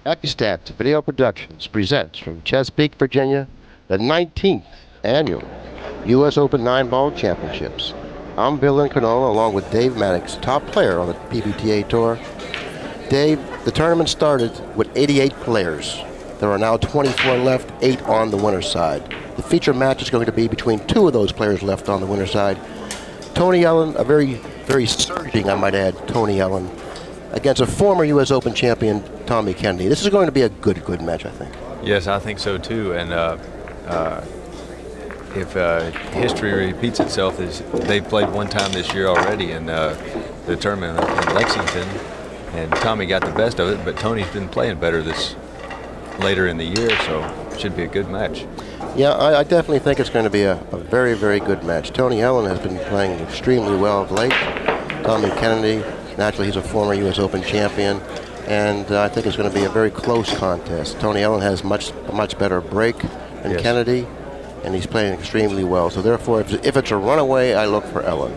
ACCUSTATS Video Productions presents from Chesapeake, Virginia, the 19th Annual U.S. Open 9-Ball Championships. I'm Bill Incardona along with Dave Maddux, top player on the PBTA Tour. Dave, the tournament started with 88 players. There are now 24 left, 8 on the winner's side. The feature match is going to be between 2 of those players left on the winner's side. Tony Ellin, a very surging, I might add, Tony Ellin, against a former U.S. Open champion, Tommy Kennedy. This is going to be a good match, I think. Yes, I think so too. And if history repeats itself, they've played one time this year already in the tournament in Lexington, and Tommy got the best of it. But Tony's been playing better this later in the year, so it should be a good match. Yeah, I definitely think it's going to be a very good match. Tony Ellin has been playing extremely well of late. Tommy Kennedy, naturally, he's a former U.S. Open champion, and I think it's going to be a very close contest. Tony Ellin has a much better break than Yes. Kennedy, and he's playing extremely well. So therefore, if it's a runaway, I look for Ellin.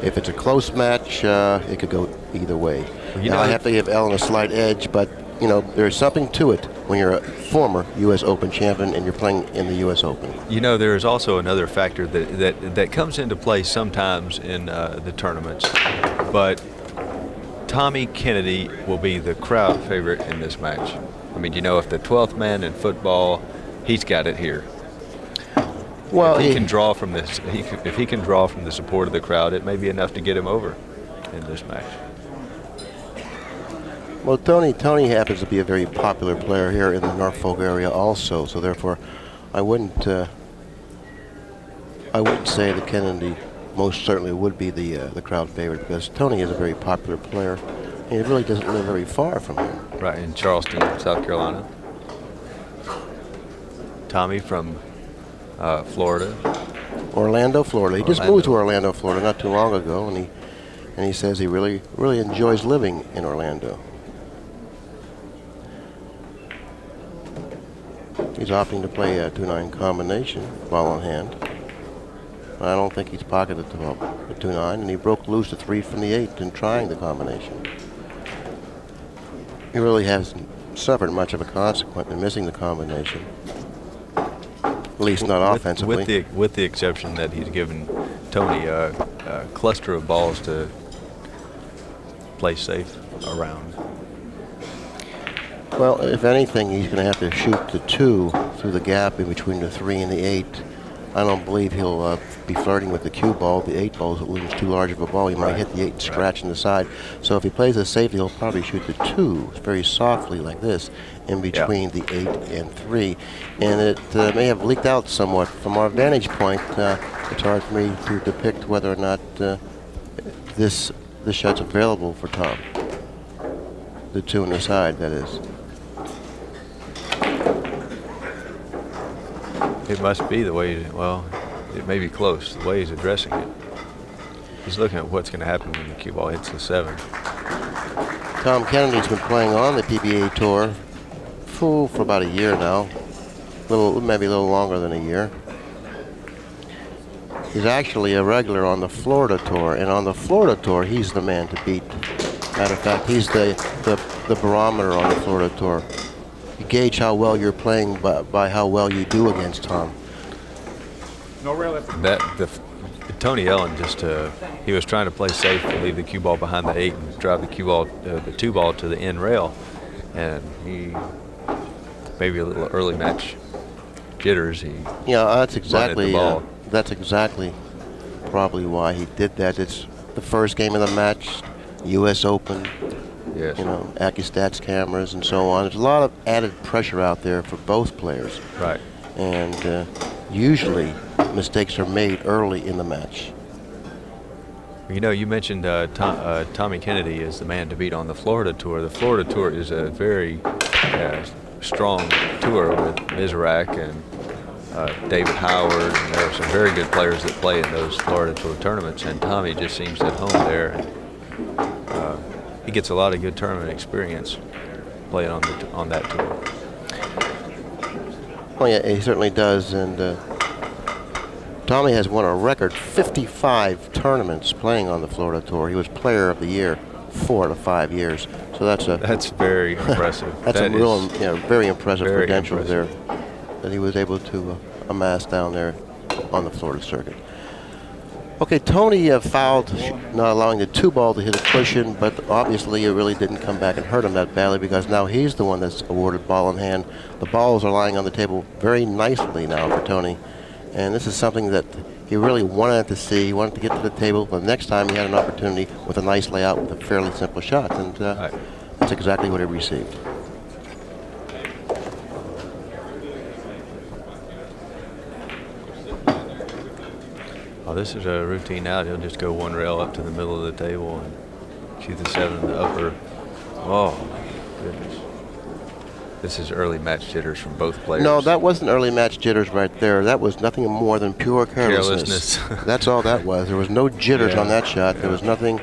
If it's a close match, it could go either way. Well, now, I have to give Ellin a slight edge, but you know, there's something to it when you're a former U.S. Open champion and you're playing in the U.S. Open. You know, there is also another factor that comes into play sometimes in the tournaments, but Tommy Kennedy will be the crowd favorite in this match. I mean, you know, if the 12th man in football, he's got it here. Well, if he can draw from this, if he can draw from the support of the crowd, it may be enough to get him over in this match. Well, Tony happens to be a very popular player here in the Norfolk area also, so therefore I wouldn't say that Kennedy most certainly would be the crowd favorite, because Tony is a very popular player and he really doesn't live very far from here. Right, in Charleston, South Carolina. Tommy from Florida. Orlando, Florida. He just moved to Orlando, Florida not too long ago, and he says he really enjoys living in Orlando. He's opting to play a 2-9 combination while on hand. I don't think he's pocketed the 2-9, and he broke loose the 3 from the 8 in trying the combination. He really hasn't suffered much of a consequence in missing the combination, at least not offensively. With the exception that he's given Tony a cluster of balls to play safe around. Well, if anything, he's going to have to shoot the 2 through the gap in between the 3 and the 8. I don't believe he'll be flirting with the cue ball. The 8 ball is too large of a ball. He might hit the 8 and scratch in the side. So if he plays a safety, he'll probably shoot the 2 very softly like this in between the 8 and 3. And it may have leaked out somewhat. From our vantage point, it's hard for me to depict whether or not this shot's available for Tom. The 2 on the side, that is. It must be the way, well, it may be close, the way he's addressing it. He's looking at what's going to happen when the cue ball hits the 7. Tom Kennedy's been playing on the PBA Tour for about a year now, maybe a little longer than a year. He's actually a regular on the Florida Tour, and on the Florida Tour, he's the man to beat. Matter of fact, he's the barometer on the Florida Tour. You gauge how well you're playing by how well you do against Tom. Tony Ellin he was trying to play safe and leave the cue ball behind the 8 and drive the cue ball, the 2 ball to the end rail, and he maybe a little early match jitters. That's exactly probably why he did that. It's the first game of the match, U.S. Open. Yes. You know, ACCUSTATS cameras and so on. There's a lot of added pressure out there for both players. Right. And usually mistakes are made early in the match. You know, you mentioned Tommy Kennedy is the man to beat on the Florida Tour. The Florida Tour is a very strong tour with Mizrak and David Howard, and there are some very good players that play in those Florida Tour tournaments, and Tommy just seems at home there. He gets a lot of good tournament experience playing on that tour. Well, yeah, he certainly does, and Tommy has won a record 55 tournaments playing on the Florida Tour. He was Player of the Year 4 out of 5 years. So that's very impressive. That's a real, very impressive very credentials impressive. there that he was able to amass down there on the Florida circuit. Okay, Tony fouled, not allowing the 2-ball to hit a cushion, but obviously it really didn't come back and hurt him that badly because now he's the one that's awarded ball in hand. The balls are lying on the table very nicely now for Tony, and this is something that he really wanted to see. He wanted to get to the table. The next time he had an opportunity with a nice layout with a fairly simple shot, and that's exactly what he received. Oh, this is a routine out. He'll just go 1 rail up to the middle of the table and shoot the 7 in the upper. Oh, my goodness. This is early match jitters from both players. No, that wasn't early match jitters right there. That was nothing more than pure carelessness. That's all that was. There was no jitters on that shot. There was nothing,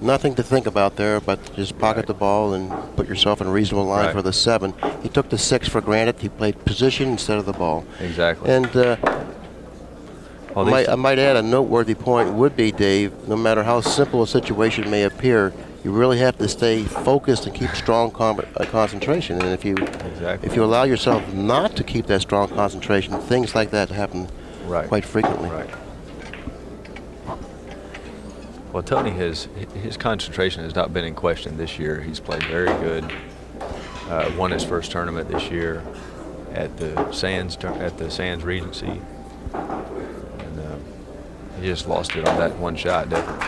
nothing to think about there but just pocket the ball and put yourself in a reasonable line for the 7. He took the 6 for granted. He played position instead of the ball. Exactly. And I might add a noteworthy point would be, Dave, no matter how simple a situation may appear, you really have to stay focused and keep strong concentration. And if you allow yourself not to keep that strong concentration, things like that happen quite frequently. Right. Well, Tony, his concentration has not been in question this year. He's played very good. Won his first tournament this year at the Sands Regency. He just lost it on that 1 shot, definitely.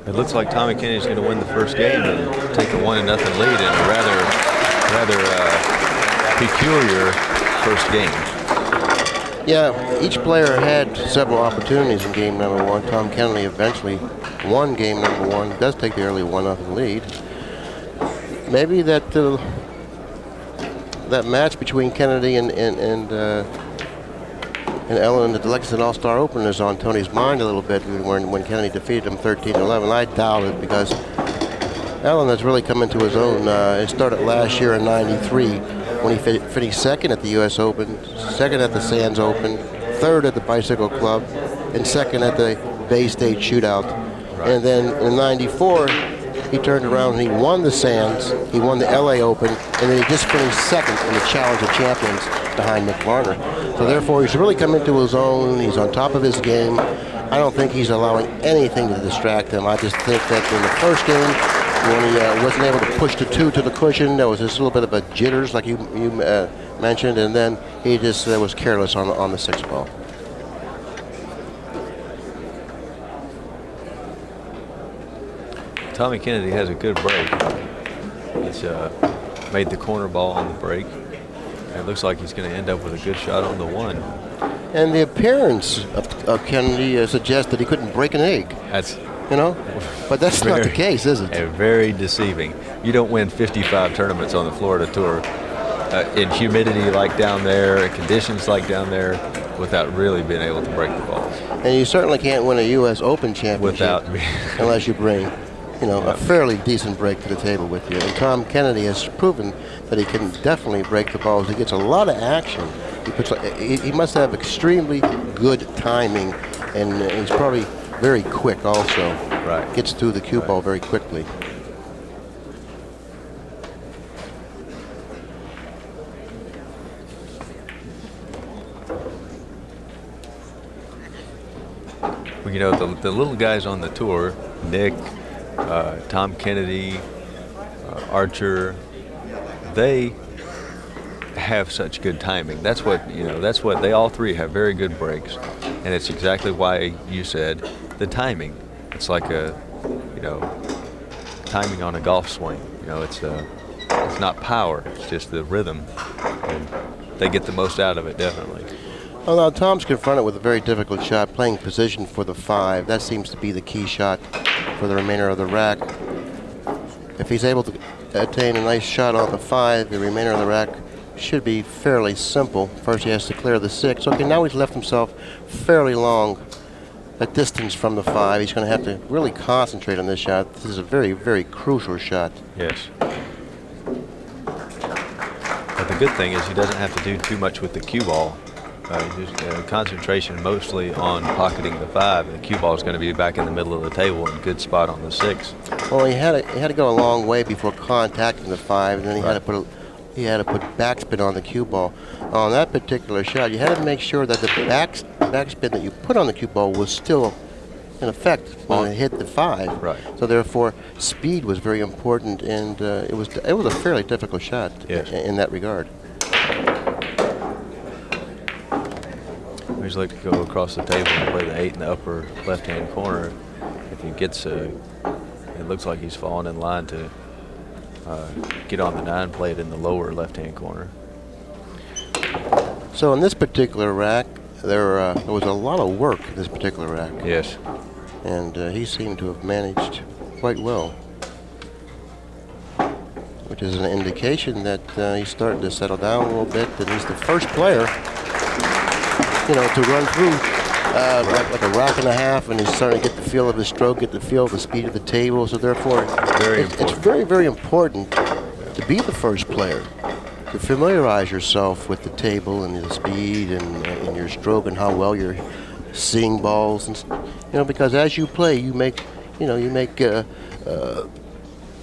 It looks like Tommy Kennedy's going to win the first game and take a 1-0 lead in a rather peculiar first game. Yeah, each player had several opportunities in game number 1. Tom Kennedy eventually won game number 1. Does take the early 1-0 lead. Maybe that match between Kennedy and Ellin at the Lexington All-Star Open is on Tony's mind a little bit when Kennedy defeated him 13-11. I doubt it because Ellin has really come into his own. It started last year in '93 when he finished 2nd at the U.S. Open, 2nd at the Sands Open, 3rd at the Bicycle Club, and 2nd at the Bay State Shootout. Right. And then in '94, he turned around and he won the Sands, he won the LA Open, and then he just finished 2nd in the Challenge of Champions behind Mick Varner. So therefore, he's really come into his own. He's on top of his game. I don't think he's allowing anything to distract him. I just think that in the first game, when he wasn't able to push the 2 to the cushion, there was this little bit of a jitters, like you mentioned, and then he just was careless on the 6 ball. Tommy Kennedy has a good break. He's made the corner ball on the break. And it looks like he's going to end up with a good shot on the 1. And the appearance of Kennedy suggests that he couldn't break an egg. That's but that's not the case, is it? Very deceiving. You don't win 55 tournaments on the Florida Tour in humidity like down there, and conditions like down there, without really being able to break the balls. And you certainly can't win a U.S. Open championship unless you bring, a fairly decent break to the table with you. And Tom Kennedy has proven that he can definitely break the balls. He gets a lot of action. He must have extremely good timing, and he's probably very quick also. Right. Gets through the cue ball very quickly. Well, the little guys on the tour, Nick, Tom Kennedy, Archer, they have such good timing. That's what they all 3 have very good breaks, and it's exactly why you said the timing. It's like timing on a golf swing. It's not power, it's just the rhythm, and they get the most out of it, definitely. Well, now Tom's confronted with a very difficult shot, playing position for the 5. That seems to be the key shot for the remainder of the rack. If he's able to attain a nice shot on the 5, the remainder of the rack should be fairly simple. First he has to clear the 6. Okay, now he's left himself fairly long a distance from the 5. He's going to have to really concentrate on this shot. This is a very, very crucial shot. Yes. But the good thing is he doesn't have to do too much with the cue ball. Just concentration mostly on pocketing the 5. The cue ball is going to be back in the middle of the table and good spot on the 6. Well, he had to go a long way before contacting the 5, and then he had to put backspin on the cue ball. On that particular shot, you had to make sure that the backspin that you put on the cue ball was still in effect when it hit the 5. Right. So therefore, speed was very important, and it was a fairly difficult shot. Yes. In that regard. He's like to go across the table and play the 8 in the upper left-hand corner. If he gets it looks like he's falling in line to get on the 9, play it in the lower left-hand corner. So in this particular rack, there was a lot of work in this particular rack. Yes. And he seemed to have managed quite well, which is an indication that he's starting to settle down a little bit, and he's the first player, to run through like a rack and a half, and he's starting to get the feel of the stroke, get the feel of the speed of the table. So therefore, it's very, very important to be the first player, to familiarize yourself with the table and the speed and your stroke and how well you're seeing balls, and because as you play, you make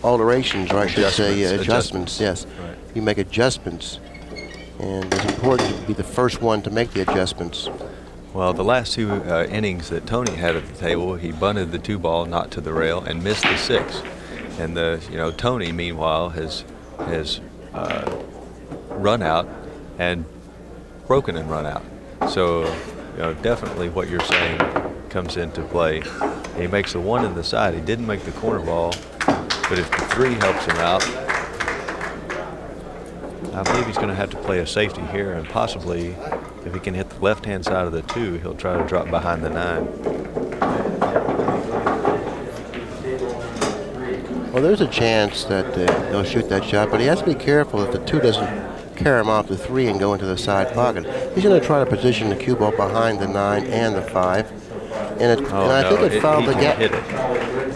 alterations, or I should say adjustments. Yes, right. You make adjustments. And it's important to be the first one to make the adjustments. Well, the last 2 innings that Tony had at the table, he bunted the 2 ball not to the rail and missed the 6. And Tony, meanwhile, has run out and broken and run out. So, definitely what you're saying comes into play. He makes the 1 in the side. He didn't make the corner ball, but if the 3 helps him out, I believe he's going to have to play a safety here, and possibly, if he can hit the left-hand side of the 2, he'll try to drop behind the 9. Well, there's a chance that he'll shoot that shot, but he has to be careful that the 2 doesn't carry him off the 3 and go into the side pocket. He's going to try to position the cue ball behind the 9 and the 5, and I think it fouled the gap. He can hit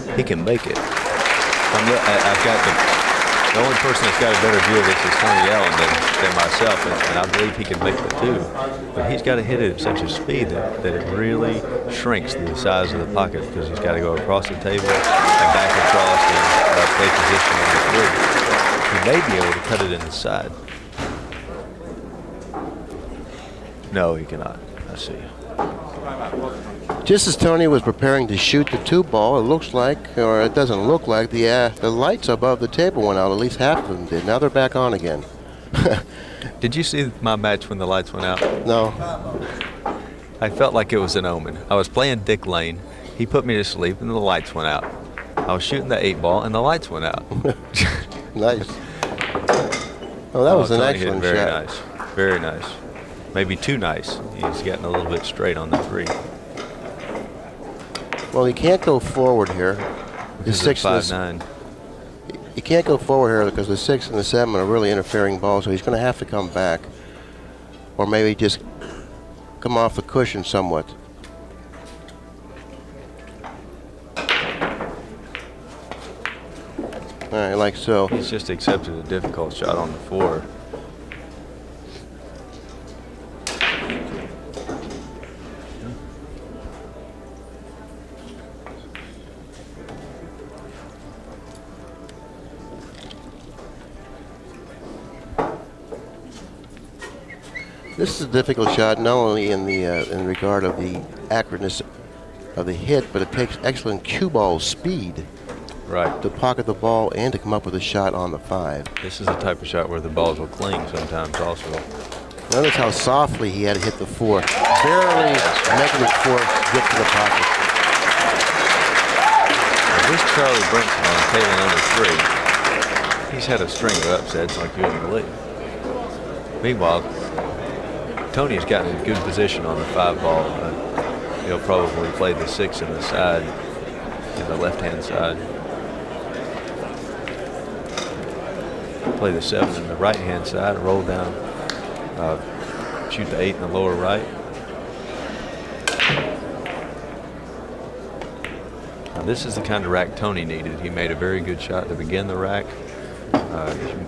it. He can make it. I've got the only person that's got a better view of this is Tony Ellin than myself, and I believe he can make the 2. But he's got to hit it at such a speed that it really shrinks the size of the pocket, because he's got to go across the table and back across and play position on the 3. He may be able to cut it in the side. No, he cannot. I see. Just as Tony was preparing to shoot the 2 ball, it looks like, or it doesn't look like, the lights above the table went out. At least half of them did. Now they're back on again. Did you see my match when the lights went out? No. I felt like it was an omen. I was playing Dick Lane. He put me to sleep, and the lights went out. I was shooting the 8 ball, and the lights went out. Nice. Oh, that was an Tony excellent hit very shot. nice. Very nice. Maybe too nice. He's getting a little bit straight on the 3. Well, he can't go forward here. The 6 and 5-9. He can't go forward here because the 6 and the 7 are really interfering balls, so he's going to have to come back, or maybe just come off the cushion somewhat. All right, like so. He's just accepted a difficult shot on the 4. This is a difficult shot, not only in regard of the accurateness of the hit, but it takes excellent cue ball speed, right, to pocket the ball and to come up with a shot on the 5. This is the type of shot where the balls will cling sometimes also. Notice how softly he had to hit the 4, barely making the 4 get to the pocket. Now this Charlie Brinson on table number 3, he's had a string of upsets like you wouldn't believe. Meanwhile, Tony's gotten in good position on the 5 ball. He'll probably play the 6 in the side, in the left-hand side. Play the 7 in the right-hand side, roll down shoot the 8 in the lower right. Now this is the kind of rack Tony needed. He made a very good shot to begin the rack.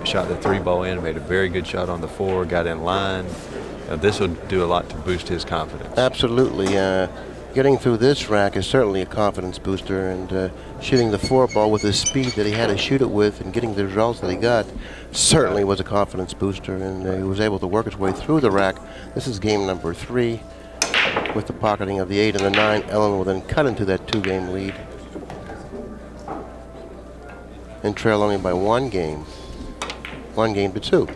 Shot the 3-ball in, made a very good shot on the 4, got in line. This will do a lot to boost his confidence. Absolutely. Getting through this rack is certainly a confidence booster, and shooting the 4-ball with the speed that he had to shoot it with and getting the results that he got certainly was a confidence booster, and he was able to work his way through the rack. This is game number 3 with the pocketing of the 8 and the 9. Ellin will then cut into that 2-game lead and trail only by 1 game to 2.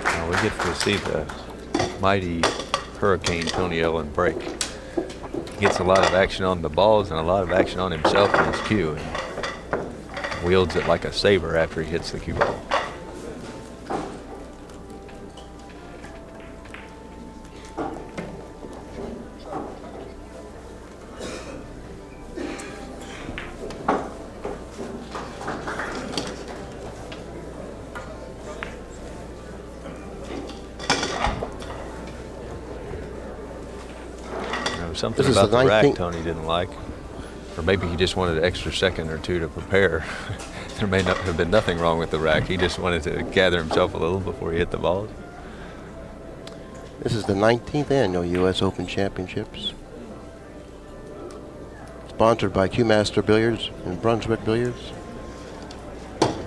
Now we get to see the mighty Hurricane Tony Ellin break. He gets a lot of action on the balls and a lot of action on himself in his cue, and wields it like a saber after he hits the cue ball. Something about the rack Tony didn't like, or maybe he just wanted an extra second or 2 to prepare. There may not have been nothing wrong with the rack. He just wanted to gather himself a little before he hit the balls. This is the 19th annual U.S. Open Championships, sponsored by Q-Master Billiards and Brunswick Billiards.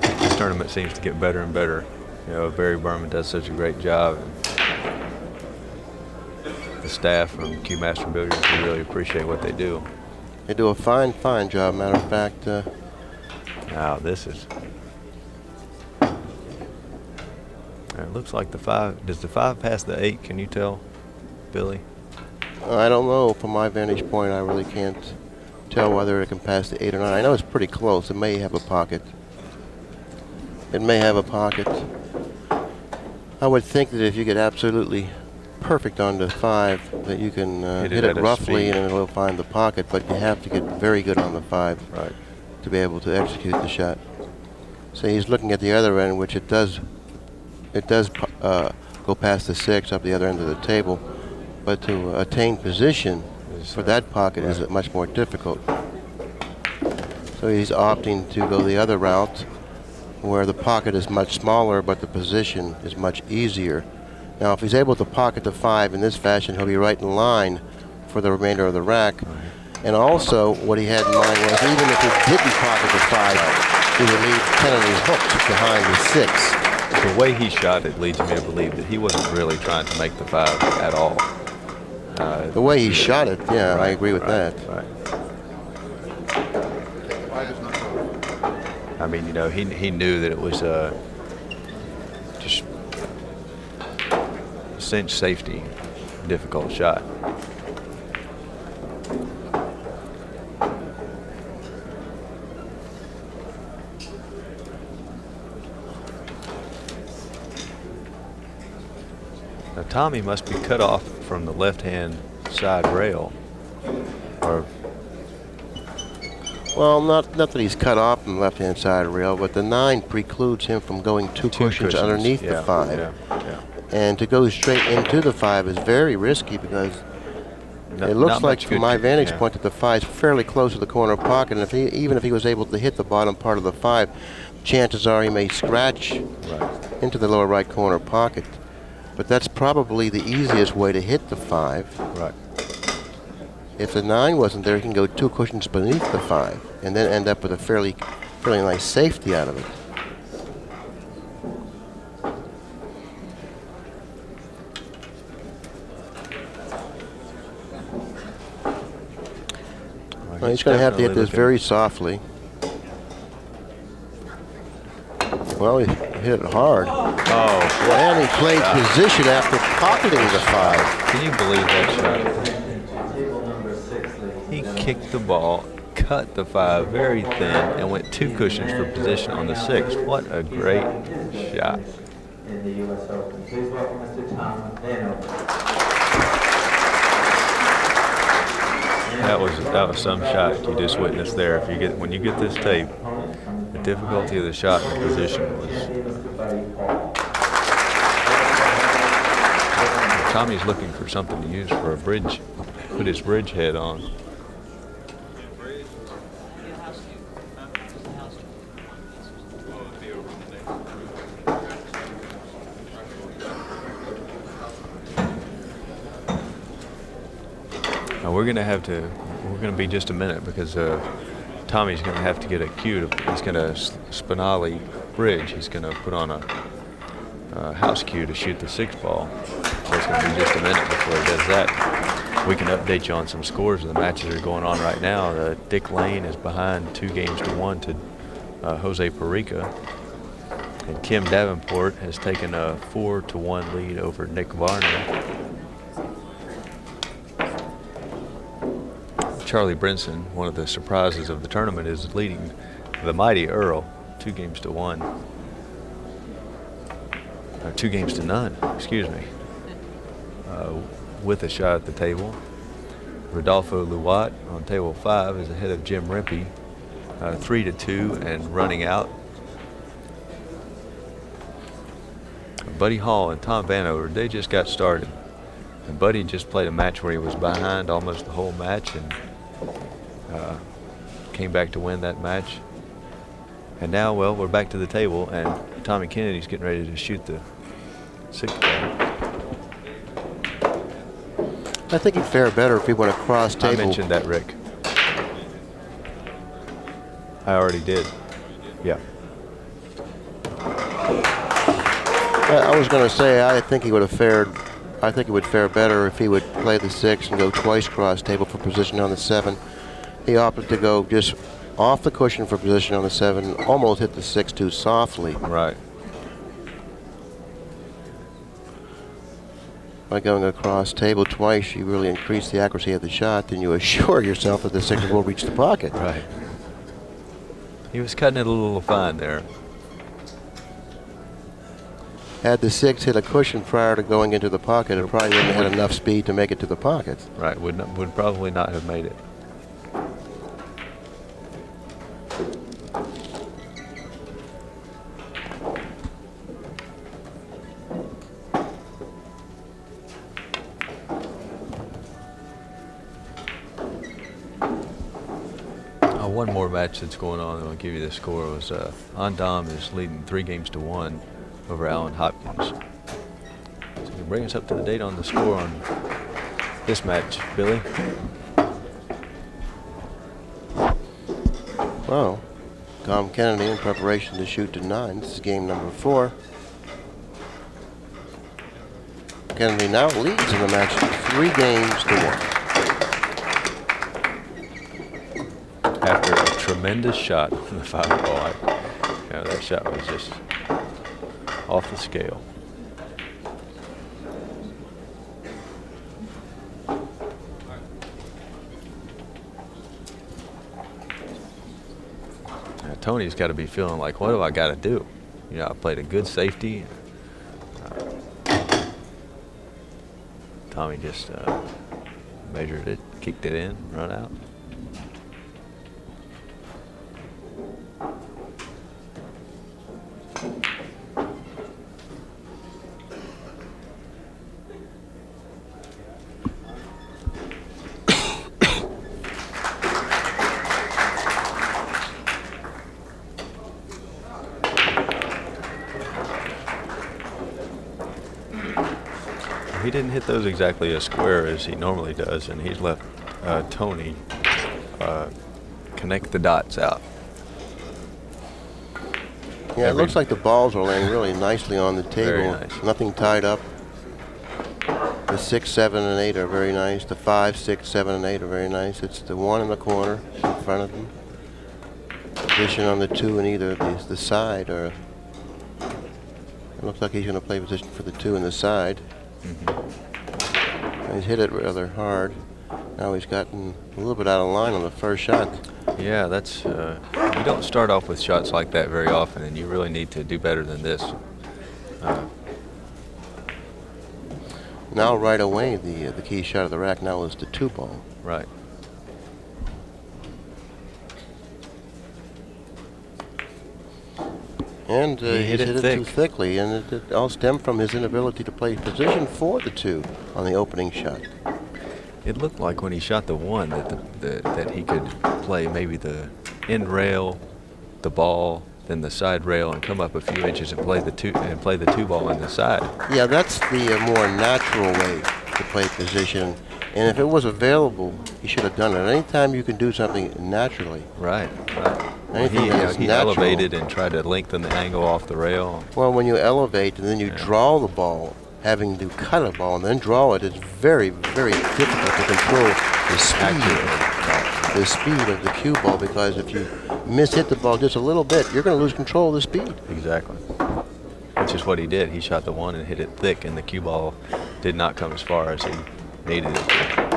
This tournament seems to get better and better. You know, Barry Berman does such a great job. The staff from Q-Master Billiards, we really appreciate what they do. They do a fine job. Matter of fact, now this is. It looks like the 5. Does the 5 pass the 8? Can you tell, Billy? I don't know. From my vantage point, I really can't tell whether it can pass the 8 or not. I know it's pretty close. It may have a pocket. It may have a pocket. I would think that if you get absolutely perfect on the 5, that you can hit it roughly and it'll find the pocket, but you have to get very good on the 5 to be able to execute the shot. So he's looking at the other end, which it does go past the 6 up the other end of the table, but to attain position for that pocket is much more difficult. So he's opting to go the other route, where the pocket is much smaller, but the position is much easier. Now, if he's able to pocket the 5 in this fashion, he'll be right in line for the remainder of the rack. And also, what he had in mind was, even if he didn't pocket the 5, he would leave 10 of these hooks behind the 6. The way he shot it leads me to believe that he wasn't really trying to make the 5 at all. The way he shot it, yeah, I agree with that. I mean, you know, he knew that it was just cinch safety, difficult shot. Now Tommy must be cut off from the left-hand side rail, or well, not that he's cut off from the left-hand side rail, but the 9 precludes him from going two cushions underneath the 5. And to go straight into the 5 is very risky, because it looks like, from my vantage point, that the 5 is fairly close to the corner pocket, and even if he was able to hit the bottom part of the 5, chances are he may scratch into the lower right corner pocket. But that's probably the easiest way to hit the 5. Right. If the 9 wasn't there, he can go 2 cushions beneath the 5 and then end up with a fairly nice safety out of it. Well, he's going to have to hit this very softly. Well, he hit it hard. Oh, and he played position after pocketing the 5. Can you believe that shot? He kicked the ball, cut the 5 very thin, and went 2 cushions for position on the 6. What a great shot. In the U.S. Open. Please welcome Mr. Tom Maddux. That was some shot you just witnessed there. If you get when you get this tape, the difficulty of the shot and the position was. Tommy's looking for something to use for a bridge, put his bridge head on. Now we're gonna be just a minute because Tommy's gonna have to get a cue to, he's gonna Spinelli bridge. He's gonna put on a house cue to shoot the 6 ball. So it's gonna be just a minute before he does that. We can update you on some scores of the matches that are going on right now. Dick Lane is behind 2 games to 1 to Jose Perica. And Kim Davenport has taken a 4-1 lead over Nick Varner. Charlie Brinson, one of the surprises of the tournament, is leading the mighty Earl 2 games to 1. 2 games to none, excuse me. With a shot at the table. Rodolfo Luat on table 5 is ahead of Jim Rimpey, 3-2 and running out. Buddy Hall and Tom Vanover, they just got started. And Buddy just played a match where he was behind almost the whole match and came back to win that match. And now, well, we're back to the table and Tommy Kennedy's getting ready to shoot the 6th ball. I think he'd fare better if he went across table. I mentioned that, Rick. I already did. Yeah. I was going to say I think he would have fared. I think it would fare better if he would play the 6 and go twice cross table for position on the 7. He opted to go just off the cushion for position on the 7, almost hit the 6 too softly. Right. By going across table twice, you really increase the accuracy of the shot, then you assure yourself that the 6 will reach the pocket. Right. He was cutting it a little fine there. Had the 6 hit a cushion prior to going into the pocket, it probably wouldn't have had enough speed to make it to the pocket. Right, would probably not have made it. One more match that's going on, and I'll give you the score, was Andam is leading 3 games to 1 over Alan Hopkins. So you can bring us up to the date on the score on this match, Billy. Well, Tom Kennedy in preparation to shoot to 9. This is game number 4. Kennedy now leads in the match 3 games to 1. After a tremendous shot on the 5 ball, that shot was just off the scale. Now, Tony's got to be feeling like, what do I got to do? I played a good safety. Tommy just measured it, kicked it in, run out. He didn't hit those exactly as square as he normally does, and he's left Tony connect the dots out. Yeah, it looks like the balls are laying really nicely on the table. Very nice. Nothing tied up. The 6, 7, and 8 are very nice. The 5, 6, 7, and 8 are very nice. It's the 1 in the corner in front of him. Position on the 2 in either the side, or it looks like he's going to play position for the 2 in the side. He's hit it rather hard. Now he's gotten a little bit out of line on the first shot. Yeah, that's you don't start off with shots like that very often, and you really need to do better than this. Now right away, the key shot of the rack now is the 2 ball. Right. And He he's hit it too thickly, and it all stemmed from his inability to play position for the 2 on the opening shot. It looked like when he shot the 1 that he could play maybe the end rail, the ball, then the side rail, and come up a few inches and play the 2 ball in the side. Yeah, that's the more natural way to play position. And if it was available, he should have done it. Anytime you can do something naturally. Right. Anything that is He natural. elevated and tried to lengthen the angle off the rail. Well, when you elevate and then you draw the ball, having to cut a ball and then draw it is very, very difficult to control the speed of the cue ball, because if you hit the ball just a little bit, you're going to lose control of the speed. Exactly. Which is what he did. He shot the 1 and hit it thick, and the cue ball did not come as far as he needed it to.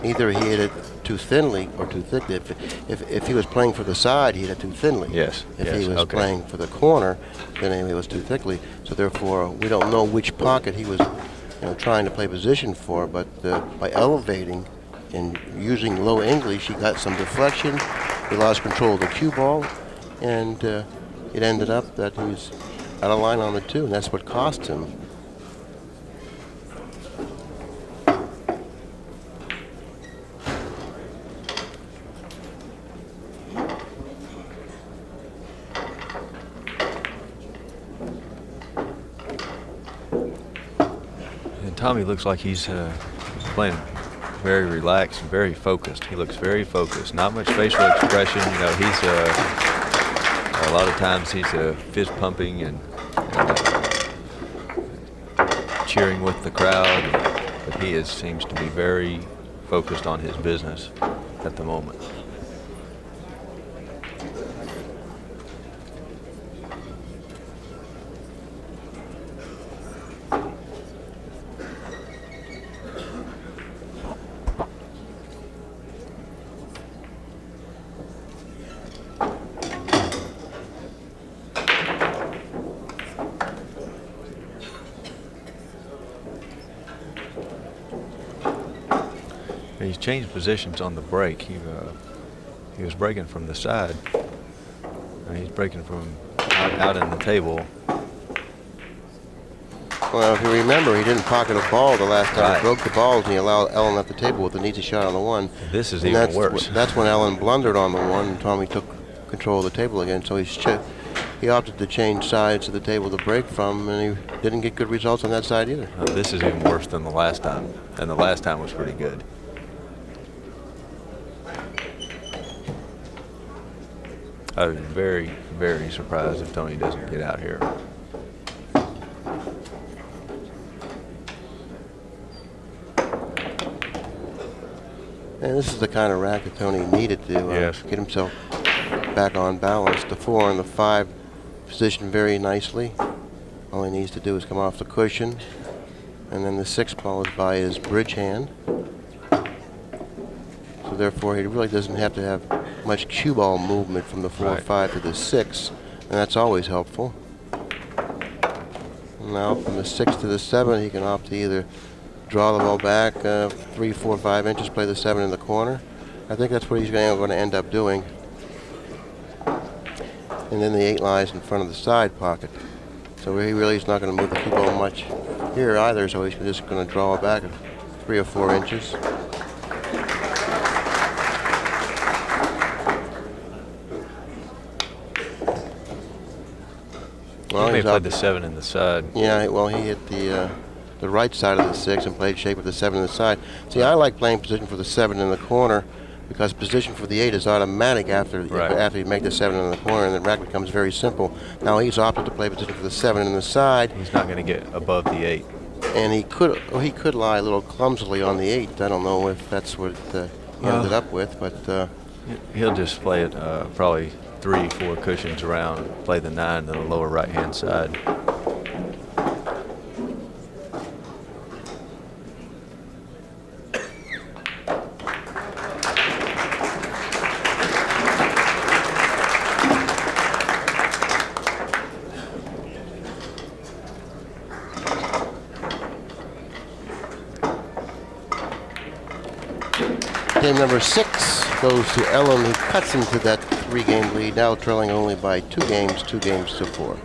Either he hit it too thinly or too thickly. If he was playing for the side, he hit it too thinly. Yes. If he was playing for the corner, then it was too thickly. So therefore, we don't know which pocket he was trying to play position for, but by elevating and using low English, he got some deflection. He lost control of the cue ball, and it ended up that he was out of line on the 2, and that's what cost him. And Tommy looks like he's playing very relaxed and very focused. He looks very focused. Not much facial expression. He's a lot of times he's fist pumping and cheering with the crowd, but he seems to be very focused on his business at the moment. He's changed positions on the break. He was breaking from the side. He's breaking from out in the table. Well, if you remember, he didn't pocket a ball the last time. He broke the balls, and he allowed Ellin at the table with an easy shot on the 1. This is even worse. That's when Ellin blundered on the 1, and Tommy took control of the table again. So he opted to change sides of the table to break from, and he didn't get good results on that side either. This is even worse than the last time. And the last time was pretty good. I would be very, very surprised if Tony doesn't get out here. And this is the kind of racket Tony needed to get himself back on balance. The 4 and the 5 position very nicely. All he needs to do is come off the cushion, and then the 6 ball is by his bridge hand. So therefore, he really doesn't have to have much cue ball movement from the 4 or 5 to the 6, and that's always helpful. Now from the 6 to the 7, he can opt to either draw the ball back 3, 4, 5 inches, play the 7 in the corner. I think that's what he's going to end up doing. And then the 8 lies in front of the side pocket. So he really is not going to move the cue ball much here either, so he's just going to draw it back 3 or 4 inches. Well, he may play the 7 in the side. Yeah, well, he hit the right side of the 6 and played shape with the 7 in the side. See, I like playing position for the 7 in the corner because position for the 8 is automatic after you make the 7 in the corner, and the racket becomes very simple. Now he's opted to play position for the 7 in the side. He's not going to get above the 8. And he could lie a little clumsily on the 8. I don't know if that's what he ended up with, but he'll just play it probably 3, 4 cushions around, play the 9 to the lower right-hand side. Game number 6 goes to Ellin, who cuts into that 3-game lead, now trailing only by 2 games to 4.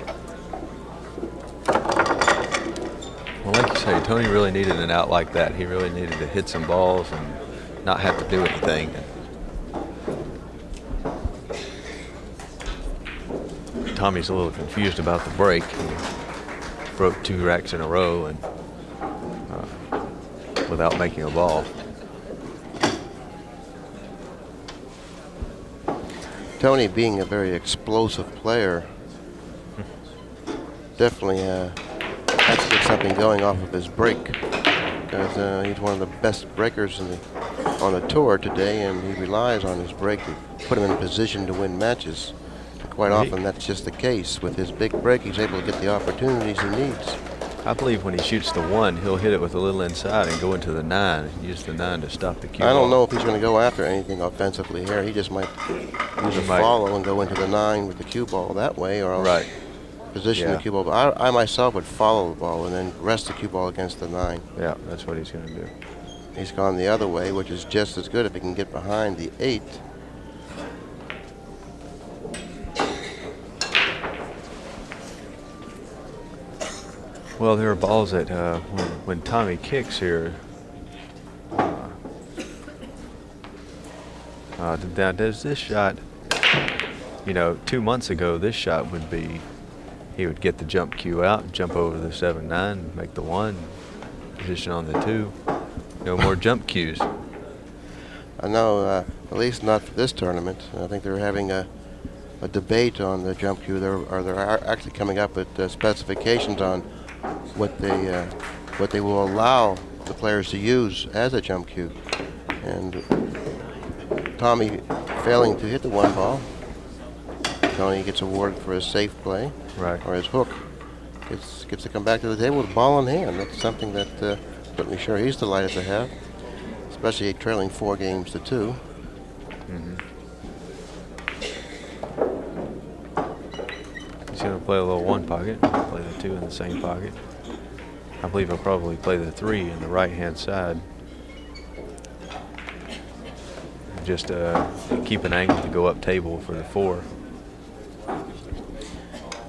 Well, like you say, Tony really needed an out like that. He really needed to hit some balls and not have to do anything. Tommy's a little confused about the break. He broke 2 racks in a row and without making a ball. Tony, being a very explosive player, definitely has to get something going off of his break, because he's one of the best breakers on the tour today, and he relies on his break to put him in position to win matches. And quite often that's just the case. With his big break, he's able to get the opportunities he needs. I believe when he shoots the 1, he'll hit it with a little inside and go into the 9, and use the 9 to stop the cue I don't ball. know if he's going to go after anything offensively here. He just might use a follow and go into the 9 with the cue ball that way, or else position the cue ball. I myself would follow the ball and then rest the cue ball against the 9. Yeah, that's what he's going to do. He's gone the other way, which is just as good if he can get behind the 8. Well, there are balls that when Tommy kicks here, now does this shot, you know, 2 months ago, this shot would be, he would get the jump cue out, jump over the 7-9, make the 1, position on the 2. No more jump cues. I know, at least not for this tournament. I think they're having a debate on the jump cue. They're actually coming up with specifications on what they will allow the players to use as a jump cue. And Tommy failing to hit the 1 ball. Tony gets awarded for his safe play, or his hook. Gets to come back to the table with a ball in hand. That's something that certainly sure he's delighted to have, especially trailing 4 games to 2. He's going to play a little 1 pocket, play the 2 in the same pocket. I believe he'll probably play the 3 in the right-hand side. Just keep an angle to go up table for the 4.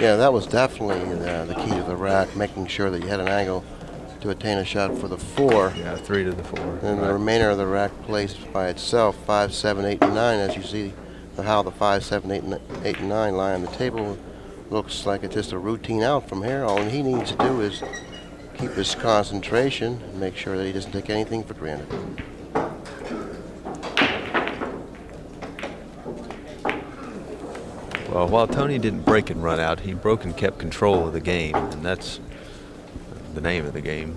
Yeah, that was definitely the key to the rack, making sure that you had an angle to attain a shot for the 4. Yeah, 3 to the 4. And the remainder of the rack placed by itself, 5, 7, 8, and 9. As you see how the 5, 7, 8, and 9 lie on the table, looks like it's just a routine out from here. All he needs to do is keep his concentration and make sure that he doesn't take anything for granted. Well, while Tony didn't break and run out, he broke and kept control of the game, and that's the name of the game.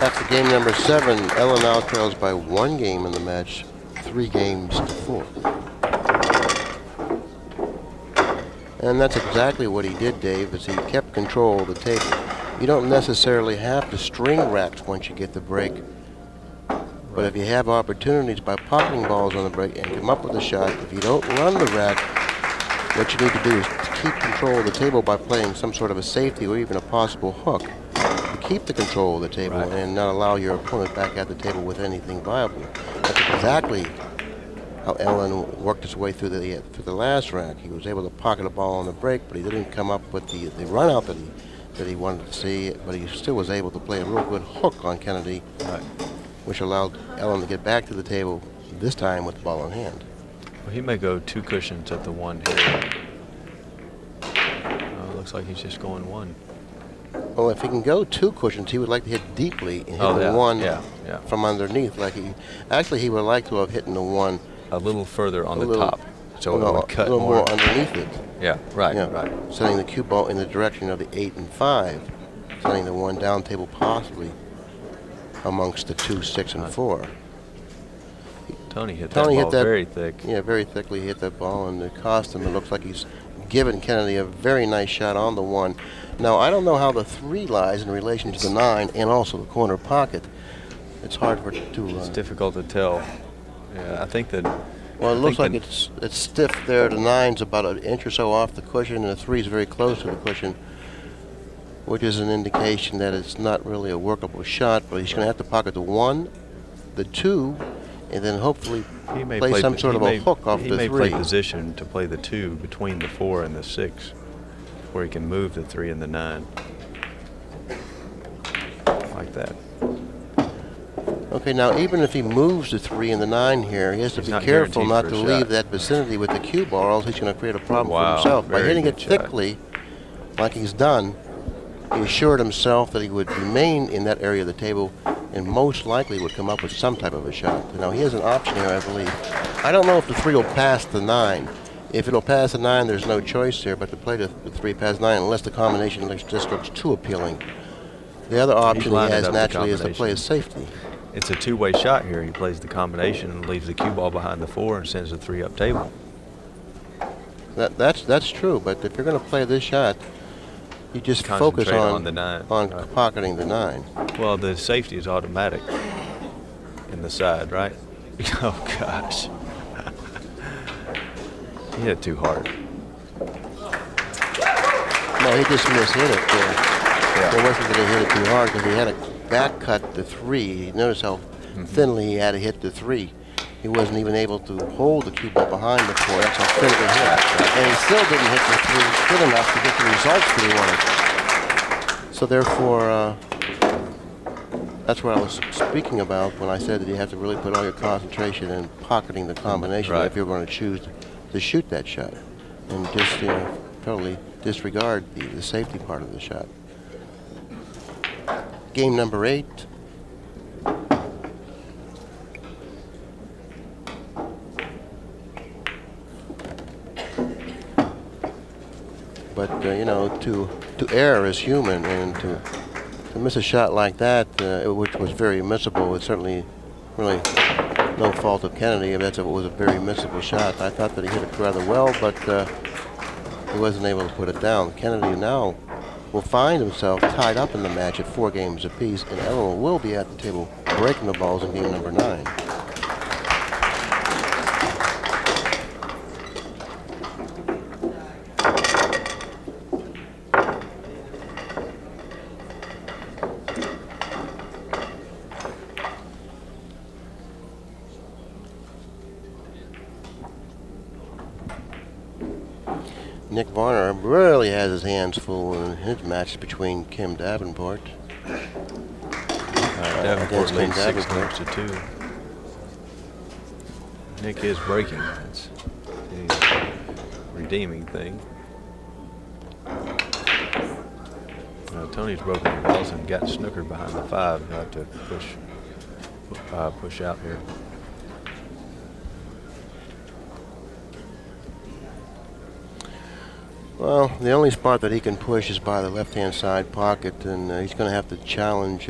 After game number 7, Ellin now trails by 1 game in the match, 3 games to 4. And that's exactly what he did, Dave, is he kept control of the table. You don't necessarily have to string racks once you get the break. But if you have opportunities by pocketing balls on the break and come up with a shot, if you don't run the rack, what you need to do is to keep control of the table by playing some sort of a safety or even a possible hook. Keep the control of the table and not allow your opponent back at the table with anything viable. That's exactly how Ellin worked his way through the last rack. He was able to pocket a ball on the break, but he didn't come up with the run out that he wanted to see. But he still was able to play a real good hook on Kennedy, which allowed Ellin to get back to the table, this time with the ball in hand. Well, he may go 2 cushions at the 1 here. Looks like he's just going 1. Well, if he can go 2 cushions, he would like to hit deeply and hit the 1 from underneath. Like he would like to have hit the 1 a little further on the top, so it would cut a little more underneath it. Yeah, right. Setting the cue ball in the direction of the 8 and 5, setting the 1 down table possibly amongst the 2, 6, and 4. Tony hit Tony that hit ball that very thick. Yeah, very thickly hit that ball, and it cost him. It looks like he's given Kennedy a very nice shot on the 1. Now, I don't know how the 3 lies in relation to the 9 and also the corner pocket. It's hard for to. It's difficult to tell. Yeah, I think that. Well, it looks like it's stiff there. The 9's about an inch or so off the cushion, and the 3's very close to the cushion, which is an indication that it's not really a workable shot. But he's going to have to pocket the 1, the 2, and then hopefully play some sort of a hook off the 3. He may play position to play the 2 between the 4 and the 6, where he can move the 3 and the 9 like that. Okay, now even if he moves the 3 and the 9 here, he has to be careful not to leave that vicinity with the cue ball, or else he's going to create a problem for himself. By hitting it thickly, like he's done, he assured himself that he would remain in that area of the table and most likely would come up with some type of a shot. Now he has an option here, I believe. I don't know if the 3 will pass the 9. If it'll pass the 9, there's no choice here but to play the 3 past 9 unless the combination just looks too appealing. The other option he has naturally is to play a safety. It's a two-way shot here. He plays the combination and leaves the cue ball behind the 4 and sends the 3 up table. That's true, but if you're going to play this shot, you just focus on the 9, pocketing the 9. Well, the safety is automatic in the side, right? Oh gosh, he hit too hard. No, he just mishit it. It wasn't that he hit it too hard because he had a back cut the 3. Notice how thinly he had to hit the 3. He wasn't even able to hold the cue ball behind the 4. That's how thin it hit. And he still didn't hit the 3 good enough to get the results that he wanted. So therefore, that's what I was speaking about when I said that you have to really put all your concentration in pocketing the combination if you're going to choose to shoot that shot, and just totally disregard the safety part of the shot. Game number 8. But to err is human, and to miss a shot like that, which was very missable, it's certainly really no fault of Kennedy. It was a very missable shot. I thought that he hit it rather well, but he wasn't able to put it down. Kennedy now will find himself tied up in the match at 4 games apiece, and Ellin will be at the table breaking the balls in game number 9. Nick Varner really has his hands full in his match between Kim Davenport. Davenport leads 6 games to 2. Nick is breaking. It's a redeeming thing. Tony's broken the balls and got snookered behind the 5. He'll have to push out here. Well, the only spot that he can push is by the left-hand side pocket, and he's going to have to challenge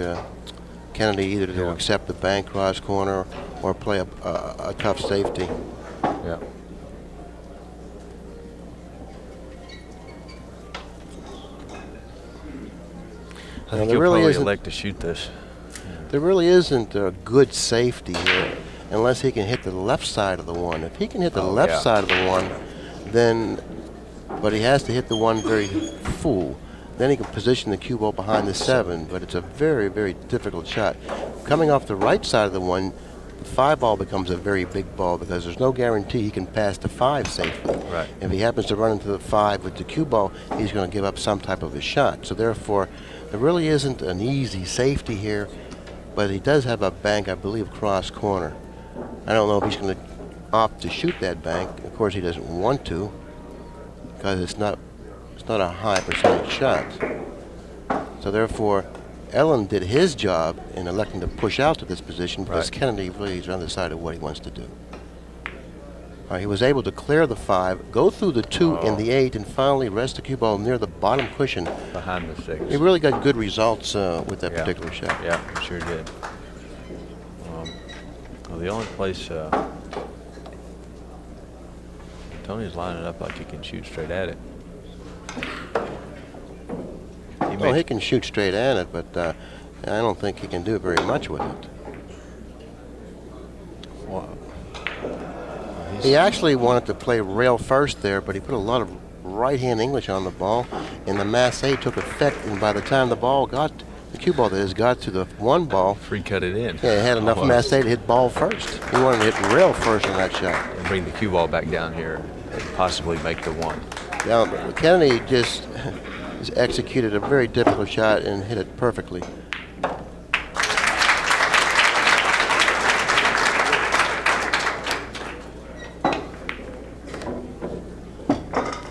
Kennedy either to accept the bank cross corner or play a tough safety. Yeah. I think he'll probably elect to shoot this. There really isn't a good safety here unless he can hit the left side of the 1. If he can hit the left side of the 1, then... But he has to hit the 1 very full. Then he can position the cue ball behind the 7, but it's a very, very difficult shot. Coming off the right side of the 1, the 5 ball becomes a very big ball because there's no guarantee he can pass the 5 safely. Right. If he happens to run into the 5 with the cue ball, he's going to give up some type of a shot. So therefore, there really isn't an easy safety here, but he does have a bank, I believe, cross corner. I don't know if he's going to opt to shoot that bank. Of course, he doesn't want to, because it's not a high percentage shot. So therefore, Ellin did his job in electing to push out to this position because Kennedy really is undecided what he wants to do. He was able to clear the 5, go through the 2 and the 8, and finally rest the cue ball near the bottom cushion. Behind the 6. He really got good results with that particular shot. Yeah, he sure did. Well, the only place Tony's lining up like he can shoot straight at it. Well, he can shoot straight at it, but I don't think he can do very much with it. Wow. He actually wanted to play rail first there, but he put a lot of right-hand English on the ball, and the masse took effect, and by the time the ball got, the cue ball that is, got to the one ball, Free cut it in. yeah, it had enough masse to hit ball first. He wanted to hit rail first on that shot. And bring the cue ball back down here and possibly make the one. Yeah, but Kennedy just executed a very difficult shot and hit it perfectly.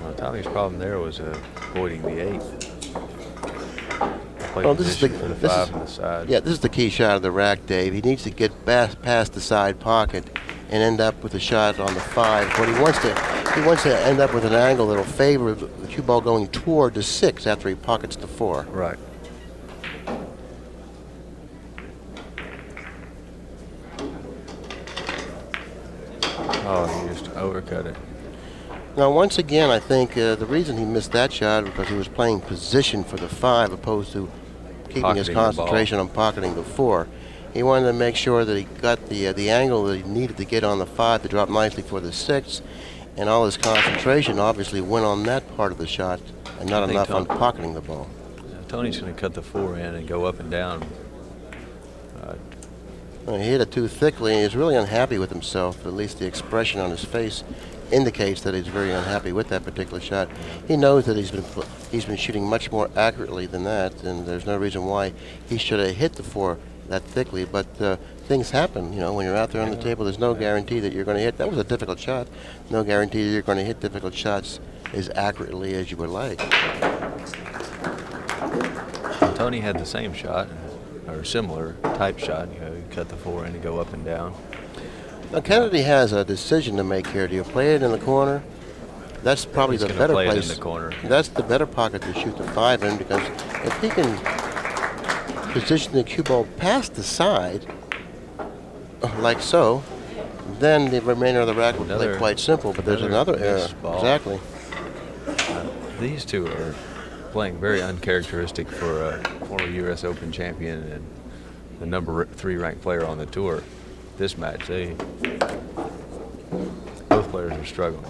Well, Tommy's problem there was avoiding the 8. Well, this is the, for the this 5 is, on the side. yeah, this is the key shot of the rack, Dave. He needs to get past the side pocket and end up with a shot on the 5. But he wants to end up with an angle that'll favor the cue ball going toward the 6 after he pockets the 4. Right. Oh, he just overcut it. Now, once again, I think the reason he missed that shot was because he was playing position for the 5 opposed to keeping his Pocketing the concentration on pocketing the 4. He wanted to make sure that he got the angle that he needed to get on the 5 to drop nicely for the 6, and all his concentration obviously went on that part of the shot and not enough on pocketing the ball. Tony's going to cut the 4 in and go up and down. He hit it too thickly, and he's really unhappy with himself. At least the expression on his face indicates that he's very unhappy with that particular shot. He knows that he's been shooting much more accurately than that, and there's no reason why he should have hit the 4 that thickly. But things happen, you know. When you're out there on the table, there's no guarantee that you're going to hit. That was a difficult shot. No guarantee that you're going to hit difficult shots as accurately as you would like. Tony had the same shot, or similar type shot. You know, he cut the 4 in and go up and down. Now, Kennedy has a decision to make here. Do you play it in the corner? That's probably He's the gonna better play place. it in the corner. That's the better pocket to shoot the 5 in, because if he can position the cue ball past the side, like so, then the remainder of the rack will play quite simple. But there's another error. ball. Exactly. These two are playing very uncharacteristic for a former U.S. Open champion and the number 3 ranked player on the tour. This match, both players are struggling.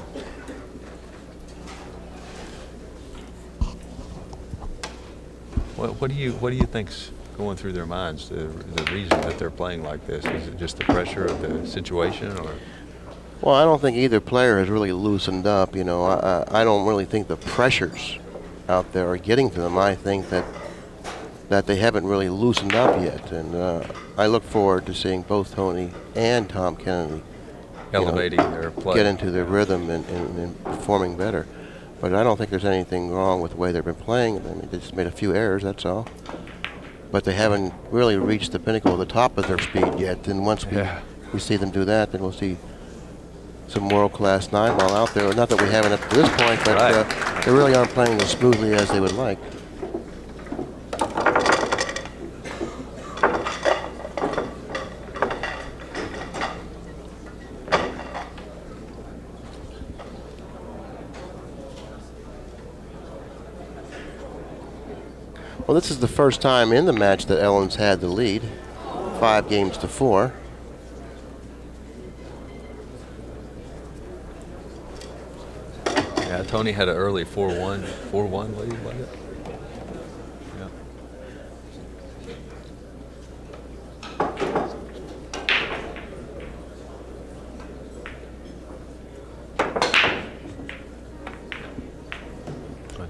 What do you think's going through their minds? The reason that they're playing like this, is it just the pressure of the situation, or? Well, I don't think either player has really loosened up. You know, I don't really think the pressures out there are getting to them. I think that they haven't really loosened up yet, and I look forward to seeing both Tony and Tom Kennedy Elevating their play. get into their rhythm and performing better. But I don't think there's anything wrong with the way they've been playing. I mean, they just made a few errors, that's all. But they haven't really reached the pinnacle of the top of their speed yet. And once we see them do that, then we'll see some world-class 9-ball out there. Not that we haven't up to this point, but they really aren't playing as smoothly as they would like. Well, this is the first time in the match that Ellin's had the lead, 5 games to 4. Yeah, Tony had an early 4-1 lead, wasn't it? Yeah.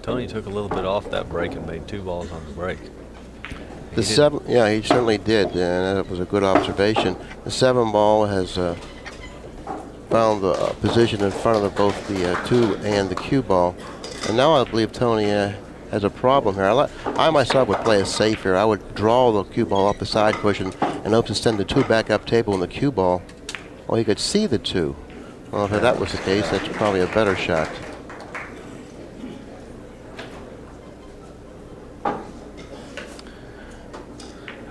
Tony took a little bit off that break and made 2 balls on the break. The 7, yeah, he certainly did, and that was a good observation. The 7-ball has found the position in front of both the 2 and the cue ball, and now I believe Tony has a problem here. I myself would play it safe here. I would draw the cue ball off the side cushion and hope to send the 2 back up table in the cue ball. Well, he could see the 2. Well, if that was the case, that's probably a better shot.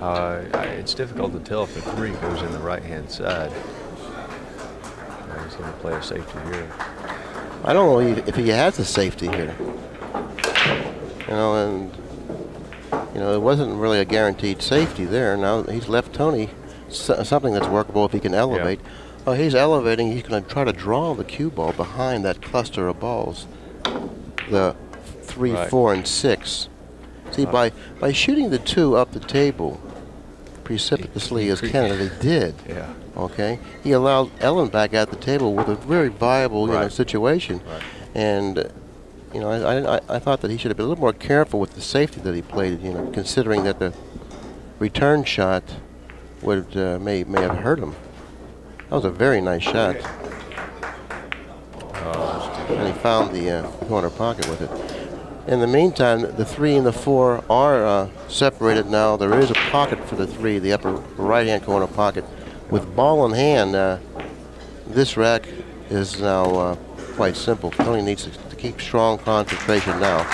It's difficult to tell if the 3 goes in the right-hand side. He's going to play a safety here. I don't know if he has a safety here. You know, and it wasn't really a guaranteed safety there. Now he's left Tony something that's workable if he can elevate. Yeah. Oh, he's elevating. He's going to try to draw the cue ball behind that cluster of balls. The 3, Right. 4, and 6. See, by shooting the 2 up the table precipitously as Kennedy did, Yeah. okay, he allowed Ellin back at the table with a very viable Right. situation. Right. And I thought that he should have been a little more careful with the safety that he played, considering that the return shot would may have hurt him. That was a very nice shot. And he found the corner pocket with it. In the meantime, the 3 and the 4 are separated now. There is a pocket for the 3, the upper right-hand corner pocket. With ball in hand, this rack is now quite simple. Tony needs to keep strong concentration now.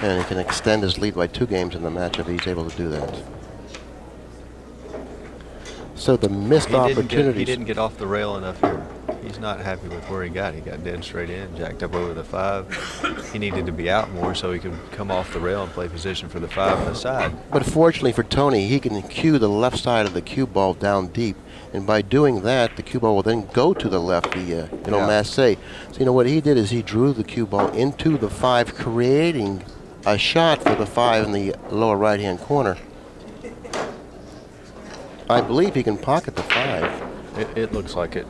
And he can extend his lead by 2 games in the match if he's able to do that. So the missed opportunities. He didn't get off the rail enough here. He's not happy with where he got. He got dead straight in, jacked up over the 5. He needed to be out more so he could come off the rail and play position for the 5 on the side. But fortunately for Tony, he can cue the left side of the cue ball down deep. And by doing that, the cue ball will then go to the left, the masse. So what he did is he drew the cue ball into the 5, creating a shot for the 5 in the lower right-hand corner. I believe he can pocket the 5. It looks like it.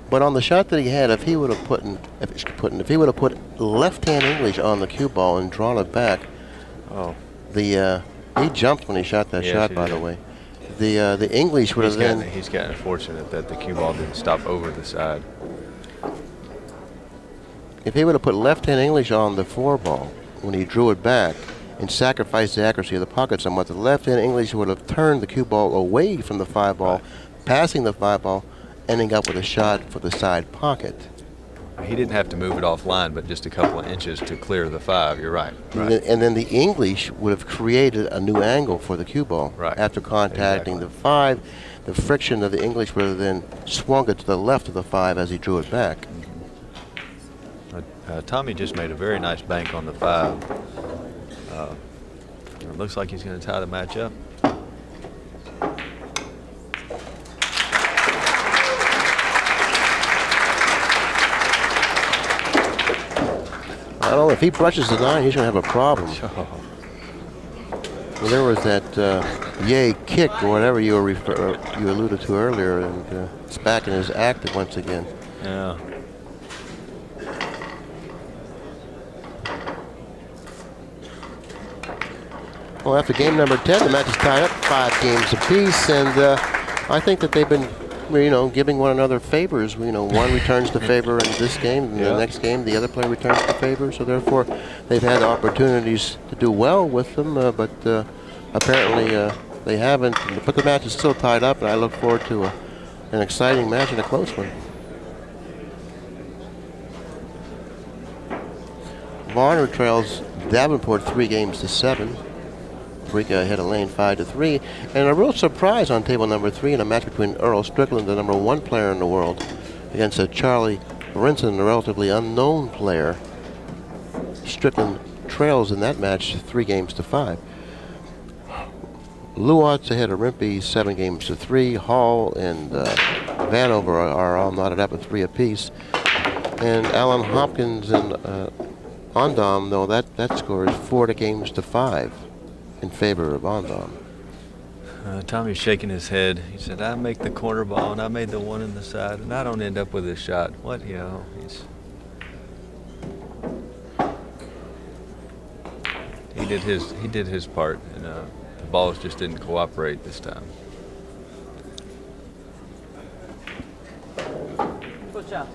But on the shot that he had, if he would have put left-hand English on the cue ball and drawn it back, he jumped when he shot that shot. By the way, the English would have then. He's gotten fortunate that the cue ball didn't stop over the side. If he would have put left-hand English on the 4 ball when he drew it back and sacrificed the accuracy of the pocket somewhat, the left-hand English would have turned the cue ball away from the 5 ball, passing the 5 ball, ending up with a shot for the side pocket. He didn't have to move it offline, but just a couple of inches to clear the 5. You're right. And then the English would have created a new angle for the cue ball. Right. After contacting the 5, the friction of the English would have then swung it to the left of the 5 as he drew it back. Tommy just made a very nice bank on the 5. It looks like he's going to tie the match up. I don't know, if he brushes the 9, he's going to have a problem. Well, there was that yay kick or whatever you alluded to earlier, and it's back in his act once again. Yeah. Well, after game number 10, the match is tied up 5 games apiece, and I think that they've been, giving one another favors. One returns the favor in this game, and the next game the other player returns the favor. So therefore, they've had opportunities to do well with them, but apparently they haven't. But the match is still tied up, and I look forward to an exciting match and a close one. Varner trails Davenport 3 games to 7. Brika ahead of Lane 5-3, and a real surprise on table number 3 in a match between Earl Strickland, the number 1 player in the world, against Charlie Brinson, a relatively unknown player. Strickland trails in that match 3 games to 5. Luot's ahead of Rimpey 7 games to 3. Hall and Vanover are all knotted up at 3 apiece, and Alan Hopkins and Ondom, though that score is 4 games to 5. In favor of Ondom. Tommy's shaking his head. He said, I make the corner ball, and I made the 1 in the side, and I don't end up with a shot. What, he's... He did his part, and the balls just didn't cooperate this time. Good job.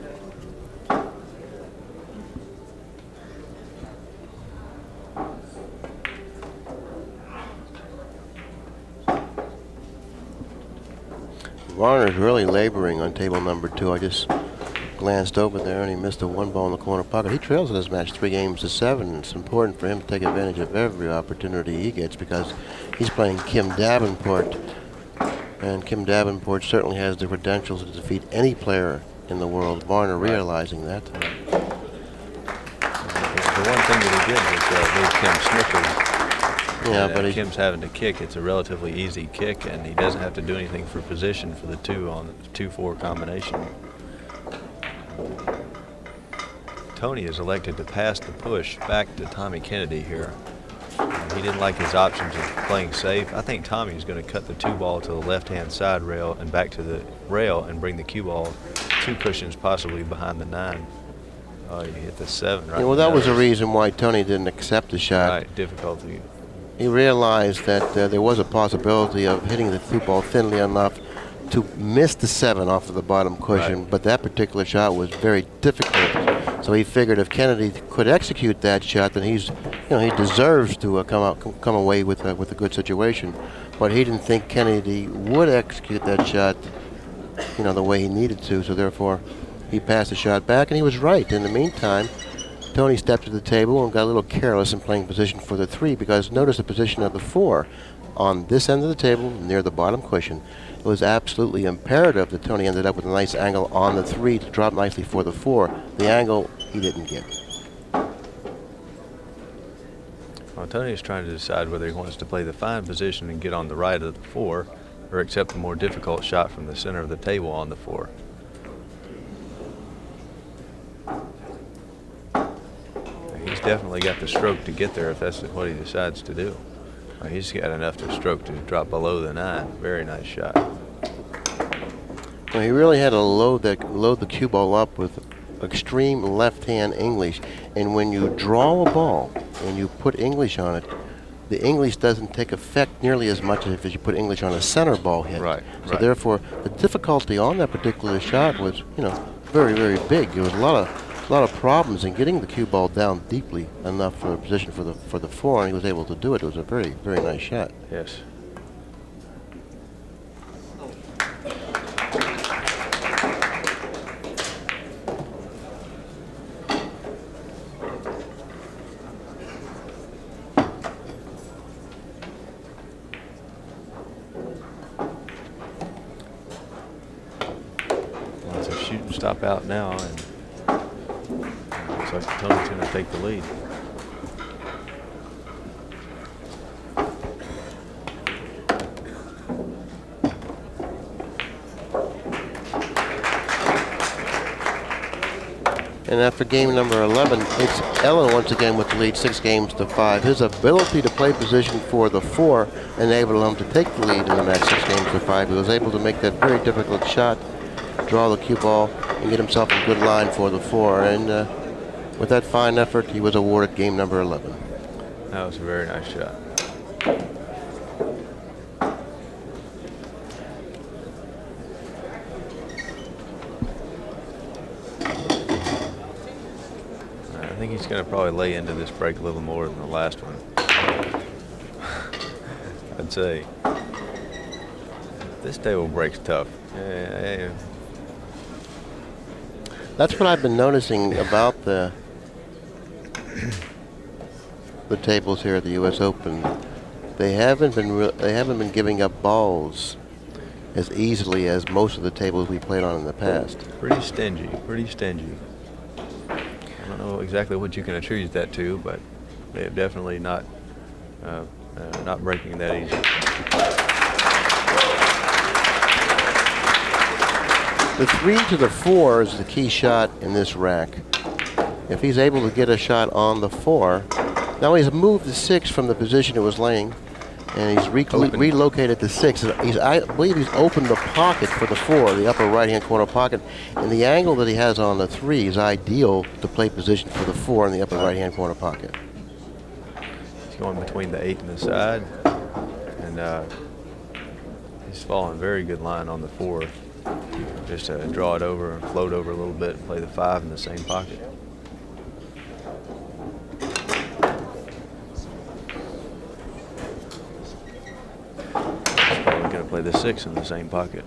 Varner's really laboring on table number 2. I just glanced over there and he missed a 1 ball in the corner pocket. He trails in this match 3 games to 7. It's important for him to take advantage of every opportunity he gets because he's playing Kim Davenport. And Kim Davenport certainly has the credentials to defeat any player in the world. Varner realizing that. The one thing that he did was move Kim Snicker. Yeah, but Kim's having to kick. It's a relatively easy kick, and he doesn't have to do anything for position for the 2 on the 2-4 combination. Tony has elected to pass the push back to Tommy Kennedy here. He didn't like his options of playing safe. I think Tommy's going to cut the 2 ball to the left-hand side rail and back to the rail and bring the cue ball 2 cushions possibly behind the 9. Oh, he hit the 7 right. Yeah, well, that was the reason why Tony didn't accept the shot. Right, difficulty. He realized that there was a possibility of hitting the 2 ball thinly enough to miss the 7 off of the bottom cushion, Right. but that particular shot was very difficult. So he figured if Kennedy could execute that shot, then he deserves to come away with a good situation. But he didn't think Kennedy would execute that shot, the way he needed to. So therefore, he passed the shot back, and he was right. In the meantime, Tony stepped to the table and got a little careless in playing position for the 3 because notice the position of the 4 on this end of the table near the bottom cushion. It was absolutely imperative that Tony ended up with a nice angle on the 3 to drop nicely for the 4. The angle he didn't get. Well, Tony is trying to decide whether he wants to play the fine position and get on the right of the 4 or accept the more difficult shot from the center of the table on the 4. He's definitely got the stroke to get there if that's what he decides to do. He's got enough to stroke to drop below the 9. Very nice shot. Well, he really had to load the cue ball up with extreme left-hand English. And when you draw a ball and you put English on it, the English doesn't take effect nearly as much as if you put English on a center ball hit. Right. So therefore, the difficulty on that particular shot was, very, very big. There was a lot of problems in getting the cue ball down deeply enough for a position for the 4, and he was able to do it. It was a very, very nice shot. Yes. Well, it's a shoot and stop out now, and looks like Tony's going to take the lead. And after game number 11, it's Ellin once again with the lead 6 games to 5. His ability to play position for the 4 enabled him to take the lead in the match 6 games to 5. He was able to make that very difficult shot, draw the cue ball, and get himself a good line for the 4. And with that fine effort, he was awarded game number 11. That was a very nice shot. I think he's going to probably lay into this break a little more than the last one. I'd say this table break's tough. That's what I've been noticing about the tables here at the U.S. Open. They haven't been giving up balls as easily as most of the tables we played on in the past. Pretty stingy, pretty stingy. I don't know exactly what you can attribute that to, but they have definitely not breaking that easy. The 3 to the 4 is the key shot in this rack. If he's able to get a shot on the 4, now he's moved the 6 from the position it was laying, and he's relocated the 6. I believe he's opened the pocket for the 4, the upper right-hand corner pocket, and the angle that he has on the 3 is ideal to play position for the 4 in the upper right-hand corner pocket. He's going between the 8 and the side, and he's following very good line on the 4. Just to draw it over and float over a little bit and play the 5 in the same pocket. He's probably going to play the 6 in the same pocket.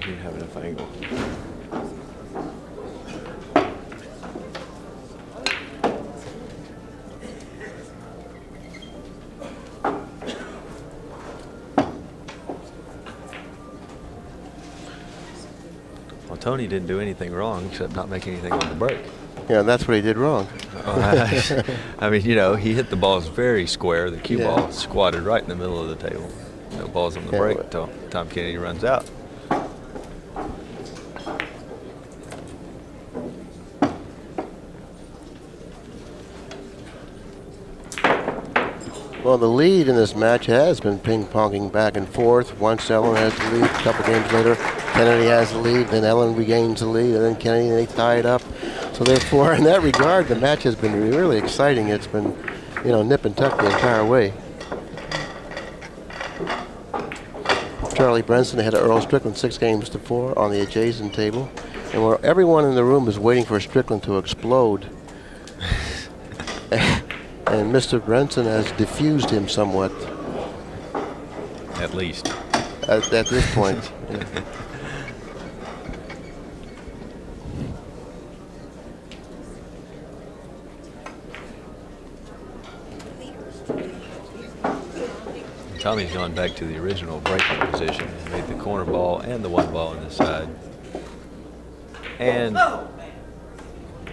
He didn't have enough angle. Well, Tony didn't do anything wrong except not make anything on the break. Yeah, that's what he did wrong. I mean, you know, he hit the balls very square. The cue ball squatted right in the middle of the table. No balls on the break until Tom Kennedy runs out. Well, the lead in this match has been ping-ponging back and forth. Once Ellin has the lead, a couple games later, Kennedy has the lead, then Ellin regains the lead, and then Kennedy, and they tie it up. So therefore, in that regard, the match has been really exciting. It's been, you know, nip and tuck the entire way. Charlie Brenson ahead of Earl Strickland 6-4 on the adjacent table. And where everyone in the room is waiting for Strickland to explode. And Mr. Brenson has diffused him somewhat. At least. At this point. Yeah. Tommy's gone back to the original breaking position. He made the corner ball and the one ball on the side. And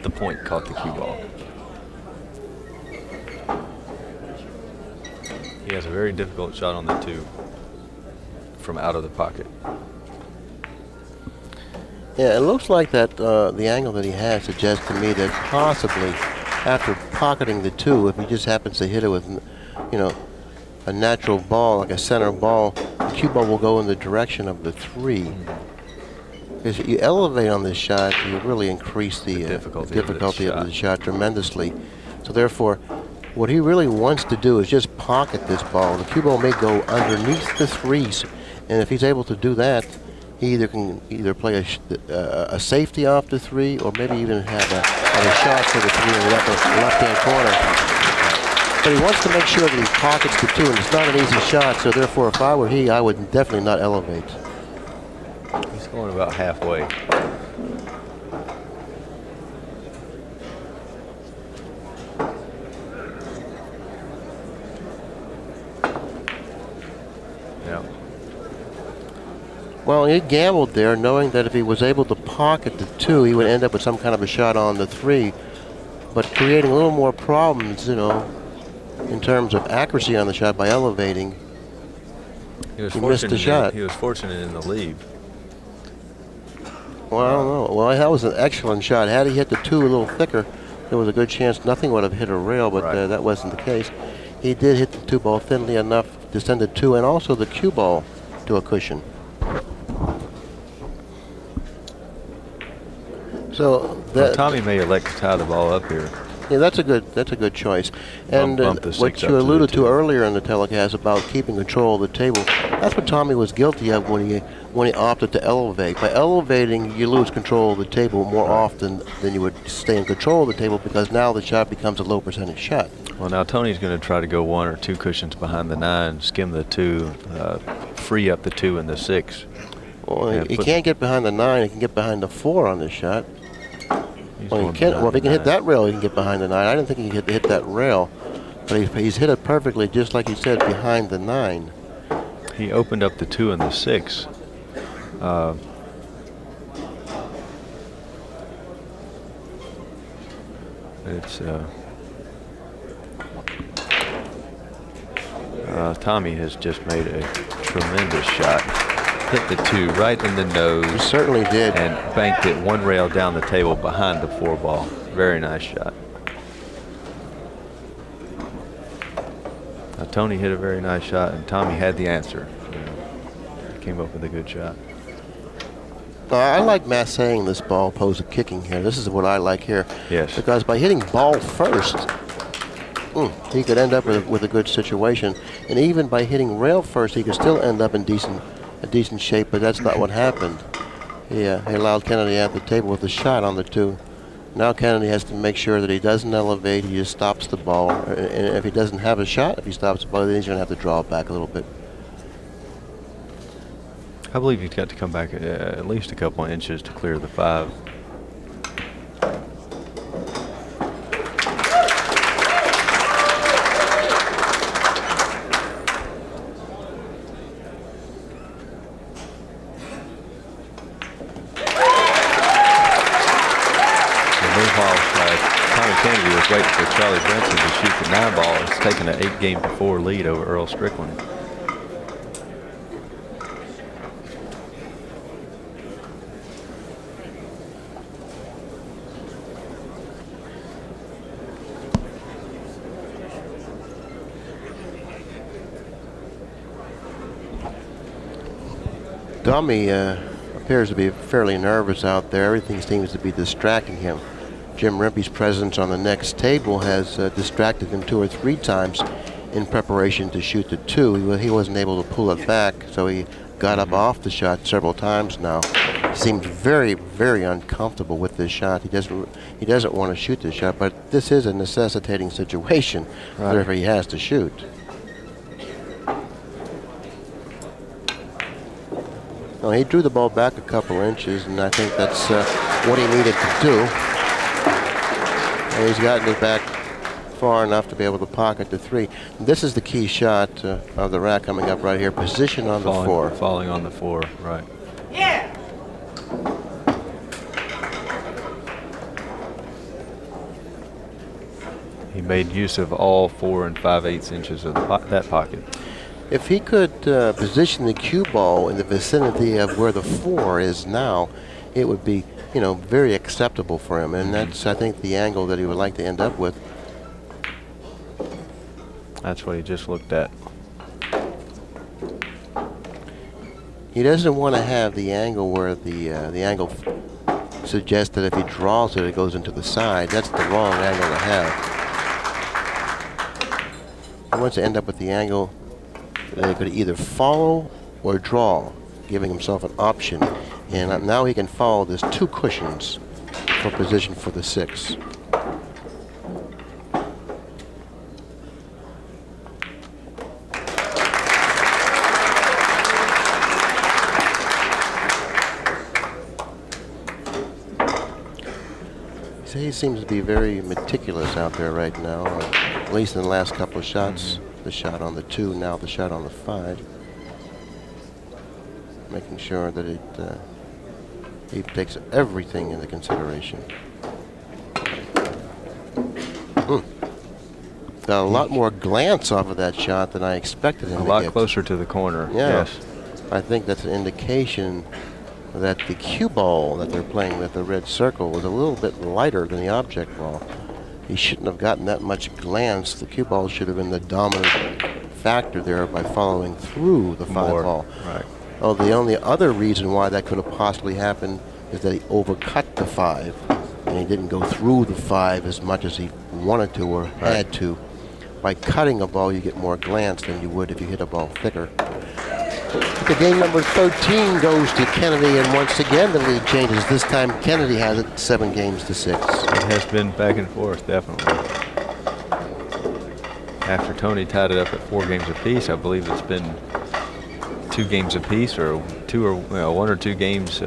the point caught the cue ball. He has a very difficult shot on the 2 from out of the pocket. Yeah, it looks like that the angle that he has suggests to me that possibly after pocketing the 2, if he just happens to hit it with, you know, a natural ball, like a center ball, the cue ball will go in the direction of the 3. Because you elevate on this shot, you really increase the difficulty of the shot tremendously. So therefore, what he really wants to do is just pocket this ball. The cue ball may go underneath the 3s, and if he's able to do that, he either can play a safety off the 3, or maybe even have a shot for the 3 in the left-hand corner. But he wants to make sure that he pockets the 2, and it's not an easy shot, so therefore if I were he, I would definitely not elevate. He's going about halfway. Yeah. Well, he gambled there, knowing that if he was able to pocket the 2, he would end up with some kind of a shot on the 3, but creating a little more problems, you know, in terms of accuracy on the shot by elevating. He missed the shot. He was fortunate in the lead. Well, I don't know. Well, that was an excellent shot. Had he hit the 2 a little thicker, there was a good chance nothing would have hit a rail, but that wasn't the case. He did hit the 2 ball thinly enough to send the 2 and also the cue ball to a cushion. So Tommy may elect to tie the ball up here. Yeah, that's a good choice. And bump what you alluded to earlier in the telecast about keeping control of the table, that's what Tommy was guilty of when he opted to elevate. By elevating, you lose control of the table more often than you would stay in control of the table, because now the shot becomes a low percentage shot. Well, now Tony's going to try to go 1 or 2 cushions behind the 9, skim the 2, free up the 2 and the 6. Well, he can't get behind the 9. He can get behind the 4 on this shot. Well, if he can hit that rail, he can get behind the 9. I didn't think he could hit that rail, but he's hit it perfectly, just like he said, behind the 9. He opened up the 2 and the 6. Tommy has just made a tremendous shot. Hit the 2 right in the nose. He certainly did. And banked it 1 rail down the table behind the 4 ball. Very nice shot. Now, Tony hit a very nice shot, and Tommy had the answer. He came up with a good shot. I like massaging this ball opposed to kicking here. This is what I like here. Yes. Because by hitting ball first, he could end up with a good situation. And even by hitting rail first, he could still end up in a decent shape, but that's not what happened. He allowed Kennedy at the table with a shot on the 2. Now Kennedy has to make sure that he doesn't elevate, he just stops the ball. And if he doesn't have a shot, if he stops the ball, then he's going to have to draw it back a little bit. I believe he's got to come back at least a couple of inches to clear the 5. Waiting for Charlie Benson to shoot the 9 ball. It's taken an 8-game-to-4 lead over Earl Strickland. Dummy appears to be fairly nervous out there. Everything seems to be distracting him. Jim Rimpey's presence on the next table has distracted him 2 or 3 times in preparation to shoot the 2. He wasn't able to pull it back, so he got up off the shot several times now. He seems very, very uncomfortable with this shot. He doesn't want to shoot this shot, but this is a necessitating situation wherever he has to shoot. Well, he drew the ball back a couple inches, and I think that's what he needed to do. And he's gotten it back far enough to be able to pocket the 3. This is the key shot of the rack coming up right here. Position on the 4. Falling on the 4, right. Yeah. He made use of all 4 5/8 inches of that pocket. If he could position the cue ball in the vicinity of where the 4 is now, it would be, you know, very acceptable for him, and that's, I think, the angle that he would like to end up with. That's what he just looked at. He doesn't want to have the angle where the angle suggests that if he draws it, it goes into the side. That's the wrong angle to have. He wants to end up with the angle that he could either follow or draw, giving himself an option. And now he can follow. There's 2 cushions for position for the 6. So he seems to be very meticulous out there right now, at least in the last couple of shots. The shot on the 2, now the shot on the 5. Making sure that he takes everything into consideration. Got a lot more glance off of that shot than I expected him to get. A lot closer to the corner, yeah. Yes. I think that's an indication that the cue ball that they're playing with, the red circle, was a little bit lighter than the object ball. He shouldn't have gotten that much glance. The cue ball should have been the dominant factor there by following through the 5 ball. Right. Oh, the only other reason why that could have possibly happened is that he overcut the 5, and he didn't go through the 5 as much as he wanted to or had to. By cutting a ball, you get more glance than you would if you hit a ball thicker. The game number 13 goes to Kennedy, and once again the lead changes. This time Kennedy has it 7 games to 6. It has been back and forth, definitely. After Tony tied it up at 4 games apiece, I believe it's been 2 games apiece, or 1 or 2 games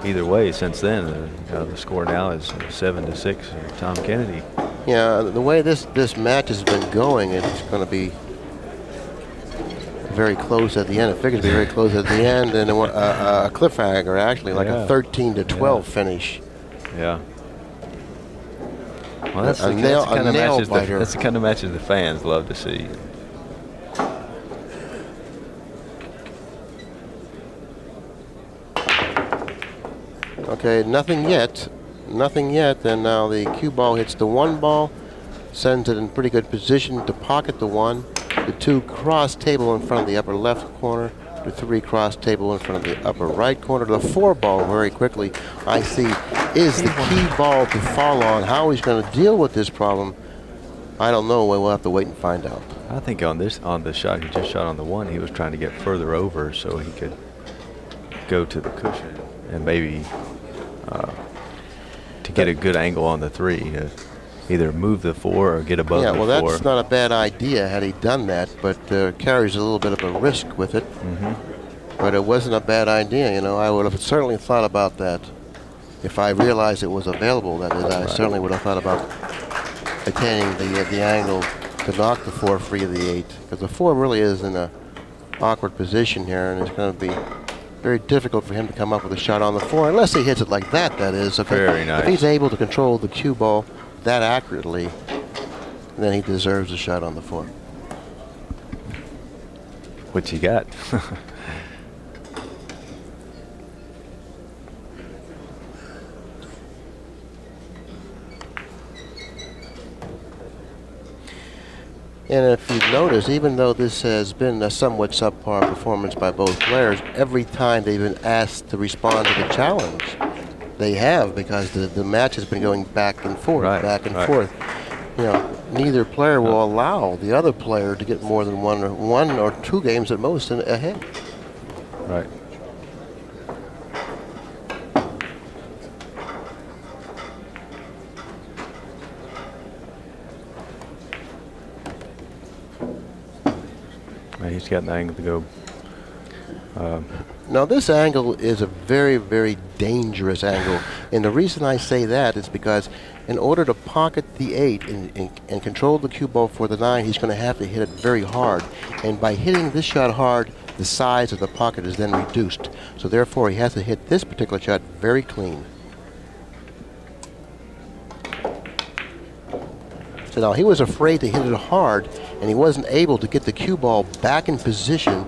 either way since then. The score now is 7 to 6. Tom Kennedy. Yeah, the way this match has been going, it's going to be very close at the end. It figures to be very close at the end, and a cliffhanger actually, like a 13 to 12 finish. Yeah. Well, that's the kind of matches the fans love to see. Okay, nothing yet. Nothing yet, and now the cue ball hits the 1 ball, sends it in pretty good position to pocket the 1. The 2 cross table in front of the upper left corner. The 3 cross table in front of the upper right corner. The 4 ball, very quickly, I see, is the key ball to fall on. How he's going to deal with this problem, I don't know. We'll have to wait and find out. I think on the shot he just shot on the 1, he was trying to get further over so he could go to the cushion and maybe to get a good angle on the 3. Either move the 4 or get above the 4. Yeah, well, that's not a bad idea had he done that, but carries a little bit of a risk with it. But it wasn't a bad idea, you know. I would have certainly thought about that if I realized it was available. That is, I certainly would have thought about attaining the angle to knock the 4 free of the 8, because the 4 really is in a awkward position here, and it's going to be very difficult for him to come up with a shot on the 4, unless he hits it like that. That is, Very nice. If he's able to control the cue ball that accurately, then he deserves a shot on the 4. What you got? And if you notice, even though this has been a somewhat subpar performance by both players, every time they've been asked to respond to the challenge, they have, because the match has been going back and forth, back and forth. You know, neither player will allow the other player to get more than one or two games at most ahead. Right. He's got an angle to go. Now this angle is a very, very dangerous angle, and the reason I say that is because in order to pocket the 8 and control the cue ball for the 9, he's going to have to hit it very hard, and by hitting this shot hard, the size of the pocket is then reduced. So therefore he has to hit this particular shot very clean. So now he was afraid to hit it hard, and he wasn't able to get the cue ball back in position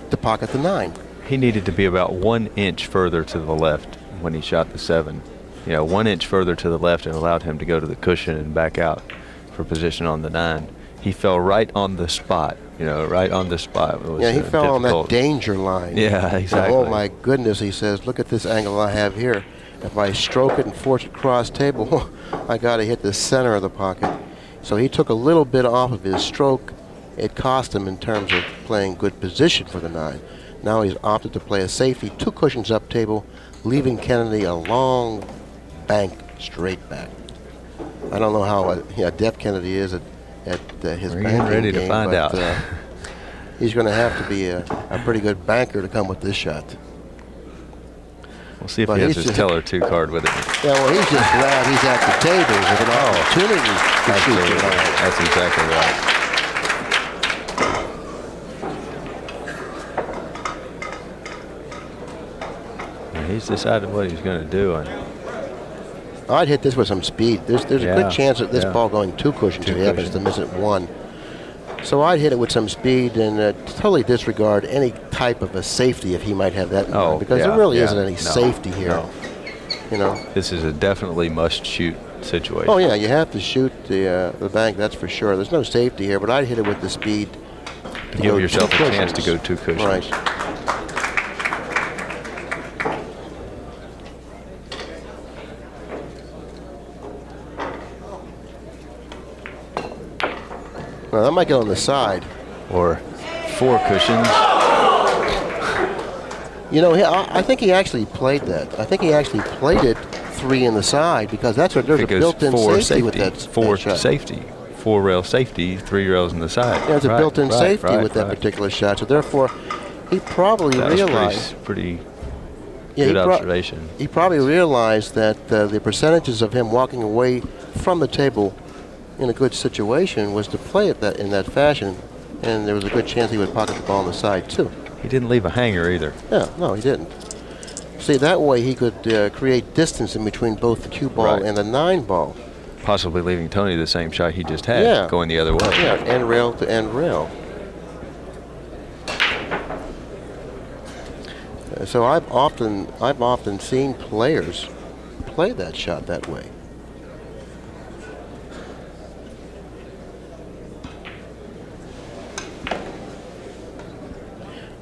to pocket the 9. He needed to be about 1 inch further to the left when he shot the 7. You know, 1 inch further to the left, and allowed him to go to the cushion and back out for position on the 9. He fell right on the spot. You know, right on the spot. It was, yeah, he fell difficult. on that danger line. Yeah, exactly. Oh my goodness, he says, look at this angle I have here. If I stroke it and force it across table, I got to hit the center of the pocket. So he took a little bit off of his stroke. It cost him in terms of playing good position for the 9. Now he's opted to play a safety, 2 cushions up table, leaving Kennedy a long bank straight back. I don't know how adept Kennedy is at his We're banking ready game, to find out. He's going to have to be a pretty good banker to come with this shot. We'll see if But he has he's his just- teller 2 card with it. Yeah, well, he's just glad he's at the tables with an opportunity to shoot Absolutely. the 9. That's exactly right. And he's decided what he's going to do. And I'd hit this with some speed. There's a Yeah, good chance of this yeah. ball going 2 cushions if 2 he happens to miss it 1. So I'd hit it with some speed and totally disregard any type of a safety if he might have that in mind, because there really isn't any safety here. No. You know. This is a definitely must-shoot situation. Oh yeah, you have to shoot the bank, that's for sure. There's no safety here, but I'd hit it with the speed to Give go yourself 2 a chance to cushions. go 2 cushions. Right. Now that might go on the side. Or 4 cushions. You know, I think he actually played that. I think he actually played it 3 in the side, because that's what there's a built-in 4 safety with that. 4 that shot. safety. 4 rail safety, 3 rails in the side. Yeah, there's a built-in safety with that right. particular shot. So therefore, he probably That was realized. pretty Yeah, good he observation. He probably realized that the percentages of him walking away from the table in a good situation was to play it in that fashion, and there was a good chance he would pocket the ball on the side too. He didn't leave a hanger either. Yeah, no, he didn't. See, that way he could create distance in between both the cue ball Right. and the 9 ball. Possibly leaving Tony the same shot he just had, Yeah. going the other way. Yeah, end rail to end rail. So I've often seen players play that shot that way.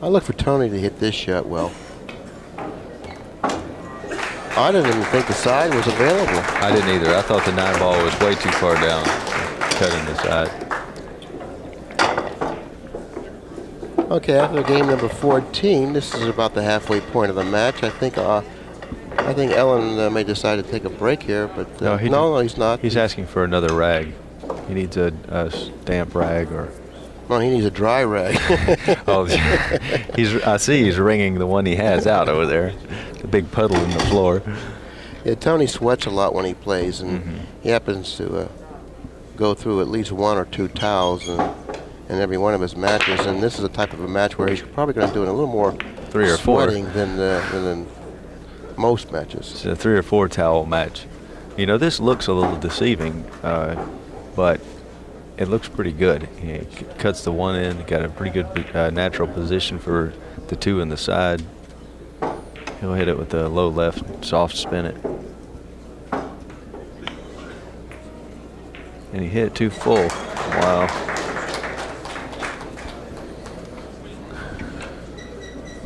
I look for Tony to hit this shot well. I didn't even think the side was available. I didn't either. I thought the 9 ball was way too far down, cutting the side. Okay, after game number 14, this is about the halfway point of the match. I think Ellin may decide to take a break here, but no, he's not. He's asking for another rag. He needs a stamp rag or No, he needs a dry rag. Oh, I see he's wringing the one he has out over there. The big puddle in the floor. Yeah, Tony sweats a lot when he plays, and he happens to go through at least 1 or 2 towels in every one of his matches. And this is a type of a match where he's probably going to do it a little more 3 or 4 sweating than in most matches. It's a 3 or 4 towel match. You know, this looks a little deceiving, but it looks pretty good. He cuts the one in, got a pretty good natural position for the 2 in the side. He'll hit it with the low left, soft spin it. And he hit it too full. Wow.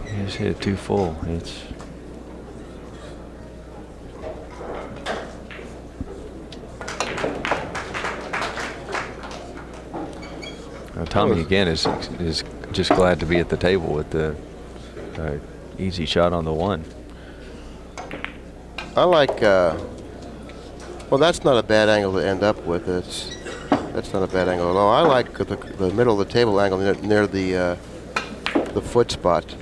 He just hit it too full. It's Tommy again is just glad to be at the table with the easy shot on the 1. I like, well, that's not a bad angle to end up with. That's not a bad angle at all. I like the middle of the table angle near the foot spot.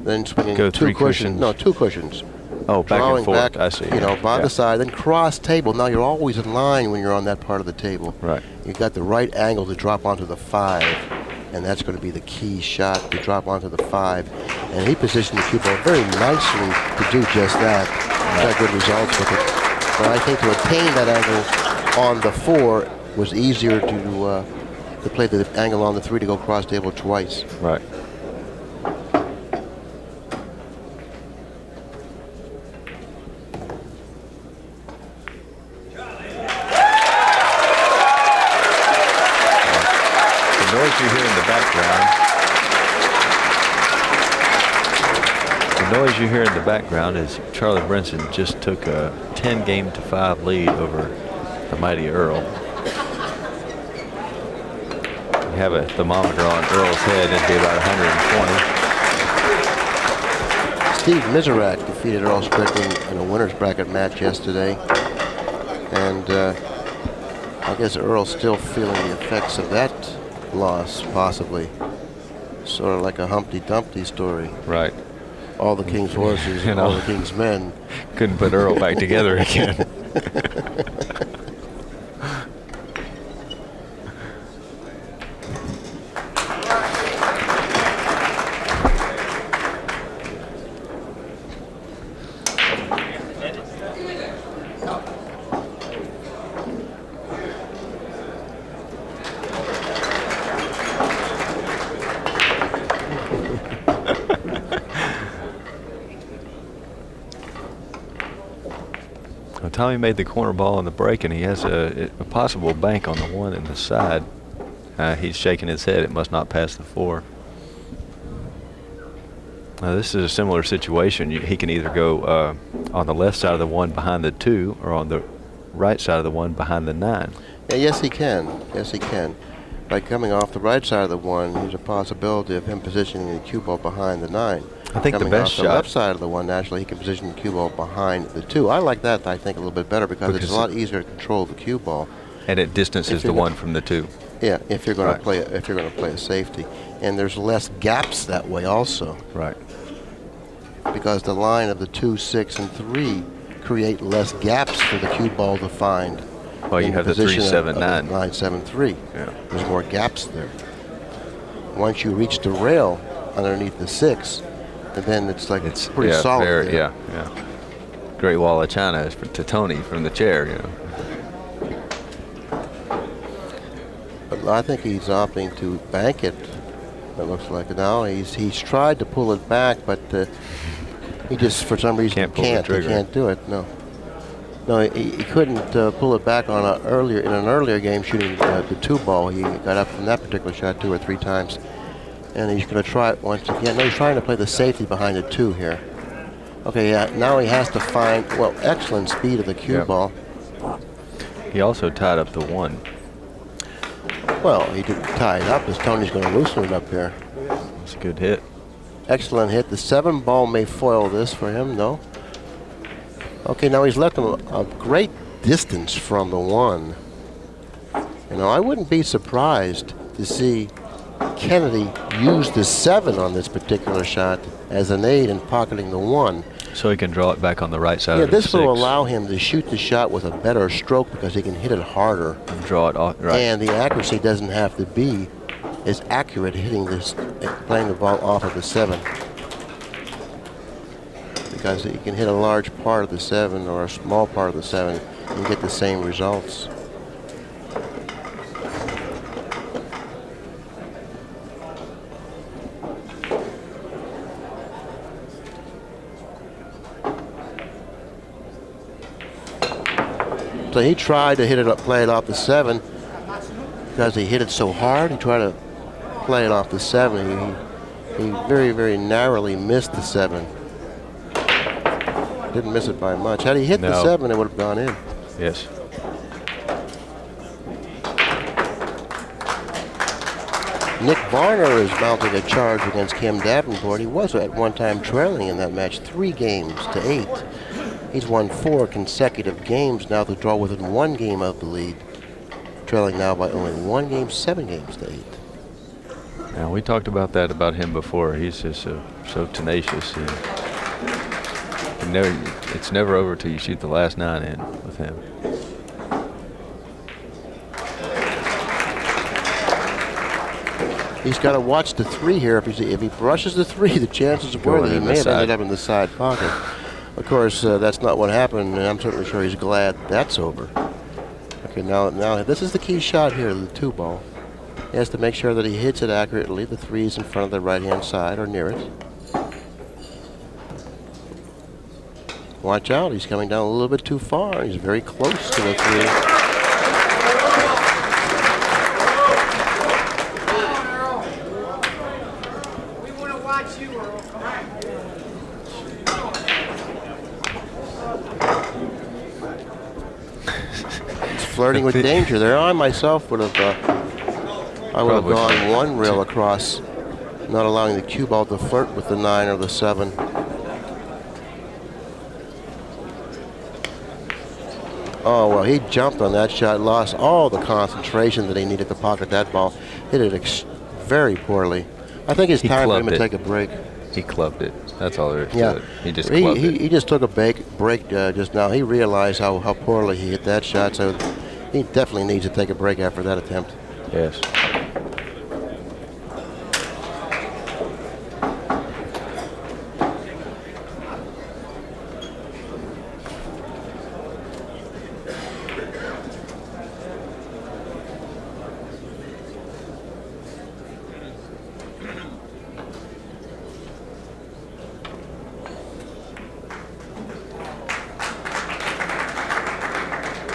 Then swinging Go 2 3 cushions. No, 2 cushions. Oh, back and forth. Back, I see. You know, by the side, then cross table. Now you're always in line when you're on that part of the table. Right. You got the right angle to drop onto the 5, and that's going to be the key shot to drop onto the 5. And he positioned the cue ball very nicely to do just that. Got good results with it. But I think to attain that angle on the 4 was easier to play the angle on the 3 to go cross table twice. Right. The noise you hear in the background is Charlie Brinson just took a 10-game-to-5 lead over the mighty Earl. We have a thermometer on Earl's head. It'd be about 120. Steve Miserak defeated Earl Strickland in a winner's bracket match yesterday. And I guess Earl's still feeling the effects of that loss, possibly. Sort of like a Humpty Dumpty story. Right. All the king's horses and all the king's men. Couldn't put Earl back together again. Tommy made the corner ball on the break, and he has a possible bank on the 1 in the side. He's shaking his head. It must not pass the 4. This is a similar situation. He can either go on the left side of the 1 behind the 2, or on the right side of the 1 behind the 9. Yeah, yes, he can. Yes, he can. By coming off the right side of the 1, there's a possibility of him positioning the cue ball behind the 9. I think coming the best off shot. the left side of the 1, naturally, he can position the cue ball behind the 2. I like that, I think, a little bit better because it's a lot easier to control the cue ball. And it distances the 1 from the 2. Yeah, if you're going to play a safety, and there's less gaps that way also. Right. Because the line of the 2, 6, and 3 create less gaps for the cue ball to find. Well, you have the 3, 7, 9. 9, 7, 3. Yeah. There's more gaps there. Once you reach the rail underneath the 6, and then it's like it's pretty solid. There. Yeah. Great Wall of China is to Tony from the chair, you know. But I think he's opting to bank it. It looks like now he's tried to pull it back, but he just for some reason can't. He can't do it. No, he couldn't pull it back on an earlier game shooting the 2 ball. He got up from that particular shot 2 or 3 times, and he's going to try it once again. No, he's trying to play the safety behind the 2 here. Okay, yeah. Now he has to find excellent speed of the cue ball. He also tied up the 1. Well, he didn't tie it up, as Tony's going to loosen it up here. It's a good hit. Excellent hit. The 7 ball may foil this for him, though. Okay, now he's left him a great distance from the 1. You know, I wouldn't be surprised to see Kennedy use the 7 on this particular shot as an aid in pocketing the 1. So he can draw it back on the right side Yeah, of the this 6. will allow him to shoot the shot with a better stroke because he can hit it harder. And draw it off, right. And the accuracy doesn't have to be as accurate hitting this, playing the ball off of the 7. Because you can hit a large part of the 7 or a small part of the 7 and get the same results. So he tried to hit it up, play it off the 7 because he hit it so hard. He tried to play it off the 7. He very, very narrowly missed the 7. Didn't miss it by much. Had he hit the 7, it would have gone in. Yes. Nick Varner is mounting a charge against Kim Davenport. He was at one time trailing in that match 3 games to 8. He's won 4 consecutive games now to draw within 1 game of the lead. Trailing now by only 1 game, 7 games to 8. Now we talked about that about him before. He's just so tenacious. It's never over till you shoot the last 9 in with him. He's got to watch the 3 here. If he brushes the 3, the chances were that he may have ended up in the side pocket. Of course, that's not what happened, and I'm certainly sure he's glad that's over. Okay, now this is the key shot here, the 2 ball. He has to make sure that he hits it accurately. The 3's in front of the right-hand side or near it. Watch out, he's coming down a little bit too far. He's very close to the 3. Flirting with danger there. I myself would have gone 1 rail across, not allowing the cue ball to flirt with the 9 or the 7. Oh, well, he jumped on that shot, lost all the concentration that he needed to pocket that ball. Hit it very poorly. I think it's time for him to take a break. He clubbed it. That's all there is to it. He just clubbed it. He just took a break just now. He realized how poorly he hit that shot, so he definitely needs to take a break after that attempt. Yes.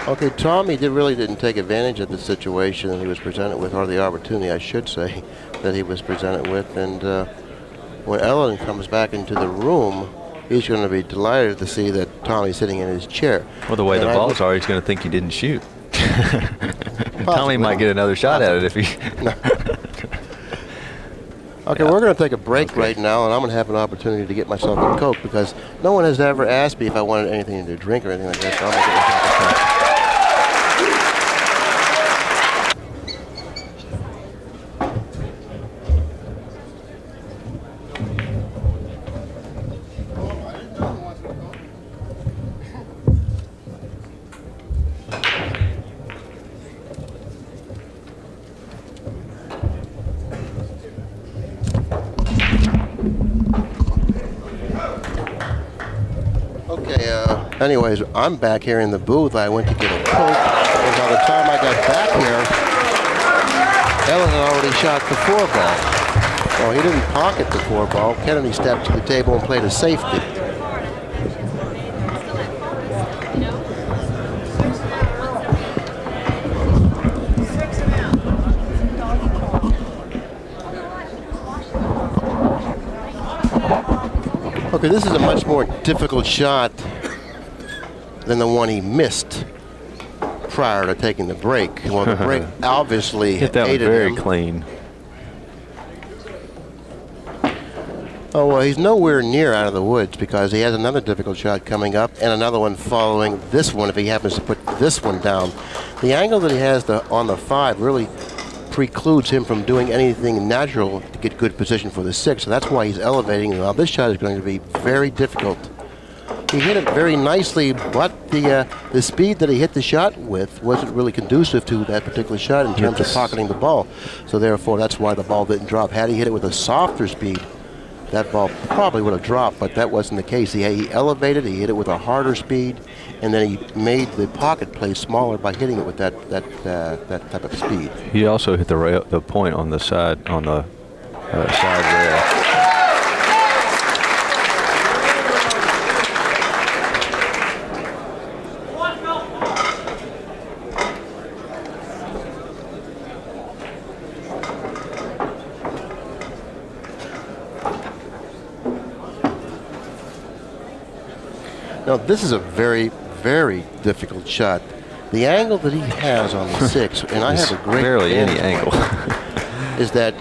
Okay, Tommy really didn't take advantage of the situation that he was presented with, or the opportunity, I should say, that he was presented with. And when Ellin comes back into the room, he's going to be delighted to see that Tommy's sitting in his chair. Well, the way the balls are, he's going to think he didn't shoot. Tommy might get another shot at it if he... Okay, we're going to take a break right now, and I'm going to have an opportunity to get myself a Coke, because no one has ever asked me if I wanted anything to drink or anything like that, so I'm going to get myself a Coke. Anyways, I'm back here in the booth. I went to get a Coke, and by the time I got back here, Ellin had already shot the 4 ball. Well, he didn't pocket the 4 ball. Kennedy stepped to the table and played a safety. Okay, this is a much more difficult shot than the one he missed prior to taking the break. Well, the break obviously hit that one very clean. Oh, well, he's nowhere near out of the woods because he has another difficult shot coming up and another one following this one if he happens to put this one down. The angle that he has on the 5 really precludes him from doing anything natural to get good position for the 6. So that's why he's elevating. Now this shot is going to be very difficult. He hit it very nicely, but the speed that he hit the shot with wasn't really conducive to that particular shot in terms of pocketing the ball. So therefore, that's why the ball didn't drop. Had he hit it with a softer speed, that ball probably would have dropped, but that wasn't the case. He elevated, he hit it with a harder speed, and then he made the pocket play smaller by hitting it with that type of speed. He also hit the point on the side side rail. Now this is a very, very difficult shot. The angle that he has on the 6, and I have a great barely any angle, is that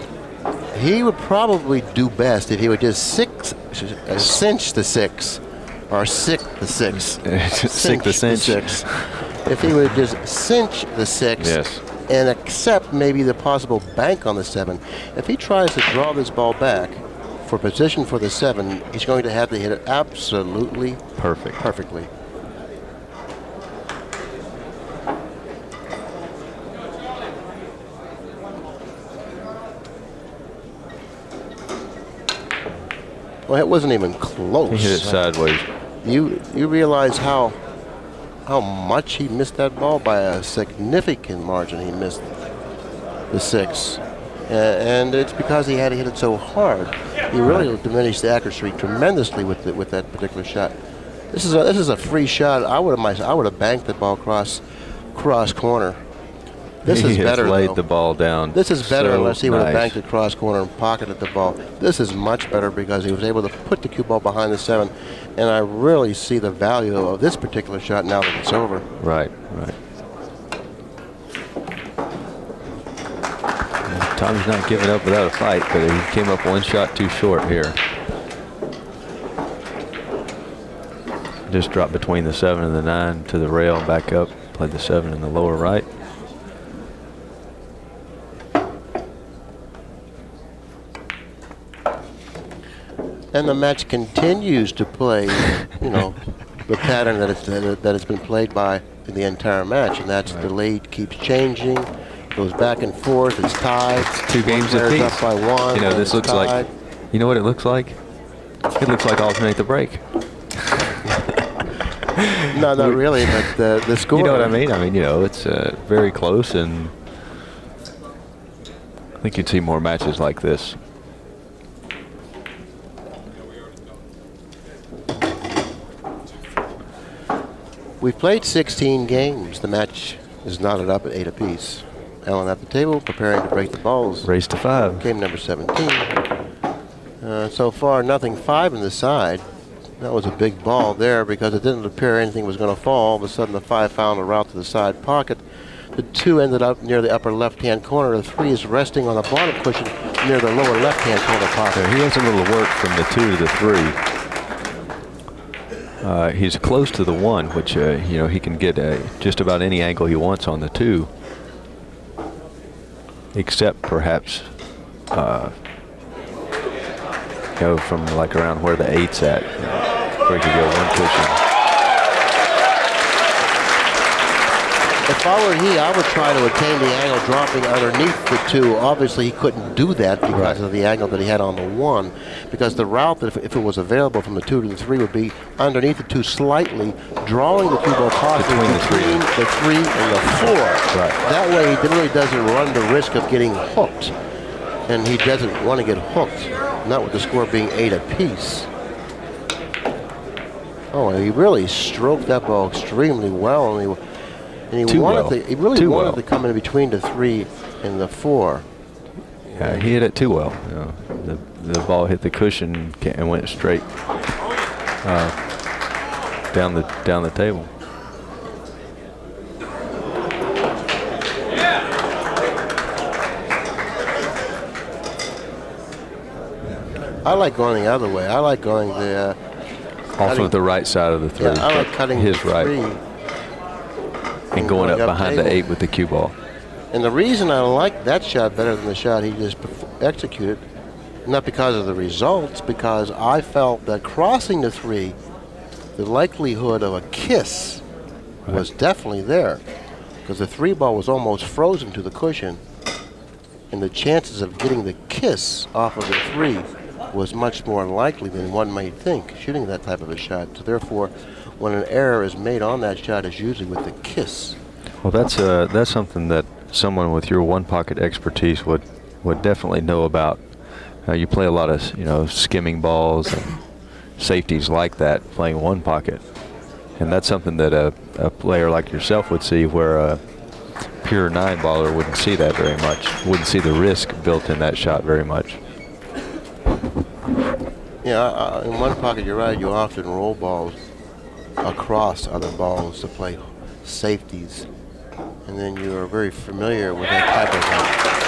he would probably do best if he would just cinch the 6, or sick the 6. Sink the cinch. The 6. If he would just cinch the 6, yes, and accept maybe the possible bank on the 7. If he tries to draw this ball back for position for the 7, he's going to have to hit it absolutely perfectly. Well, it wasn't even close. He hit it sideways. You realize how much he missed that ball? By a significant margin he missed the 6. And it's because he had to hit it so hard. He really diminished the accuracy tremendously with that particular shot. This is a free shot. I would have banked the ball cross corner. This is better. He laid though. the ball down. This is better so unless he would have nice. banked it cross corner and pocketed the ball. This is much better because he was able to put the cue ball behind the 7, and I really see the value of this particular shot now that it's over. Right. Tommy's not giving up without a fight, but he came up one shot too short here. Just dropped between the 7 and the 9 to the rail, back up, played the 7 in the lower right. And the match continues to play, the pattern that it's been played by in the entire match, and that's the lead keeps changing, goes back and forth, it's tied. It's 2 games apiece. Up by 1. This looks tied. like, you know what it looks like? It looks like alternate the break. No, not really, but the score. You know what I mean? It's very close, and I think you'd see more matches like this. We've played 16 games. The match is knotted up at 8 apiece. Ellin at the table, preparing to break the balls. Race to 5. Game number 17. So far, nothing 5 in the side. That was a big ball there because it didn't appear anything was going to fall. All of a sudden, the 5 found a route to the side pocket. The 2 ended up near the upper left-hand corner. The 3 is resting on the bottom cushion near the lower left-hand corner pocket. He has a little work from the 2 to the 3. He's close to the 1, which he can get just about any angle he wants on the 2, except perhaps go from like around where the 8's at, where he could go 1 cushion. If I were he, I would try to attain the angle dropping underneath the 2. Obviously, he couldn't do that because of the angle that he had on the 1. Because the route that if it was available from the 2 to the 3 would be underneath the 2 slightly, drawing the cue ball possibly between the 3 and the 4. Right. That way, he really doesn't run the risk of getting hooked. And he doesn't want to get hooked, not with the score being 8 apiece. Oh, and he really stroked that ball extremely well. And he really wanted to come in between the 3 and the 4. Yeah, he hit it too well. The ball hit the cushion and went straight down the table. I like going the other way. I like going the off of the right side of the 3. Yeah, I like cutting his the right 3 and going up behind the 8 with the cue ball. And the reason I like that shot better than the shot he just executed, not because of the results, because I felt that crossing the 3, the likelihood of a kiss was definitely there, because the 3 ball was almost frozen to the cushion, and the chances of getting the kiss off of the 3 was much more likely than one might think, shooting that type of a shot. So therefore, when an error is made on that shot, it's usually with the kiss. Well, that's something that someone with your one pocket expertise would definitely know about. You play a lot of skimming balls and safeties like that, playing one pocket, and that's something that a player like yourself would see, where a pure 9 baller wouldn't see that very much, wouldn't see the risk built in that shot very much. Yeah, in one pocket, you're right, you often roll balls across other balls to play safeties, and then you are very familiar with that type of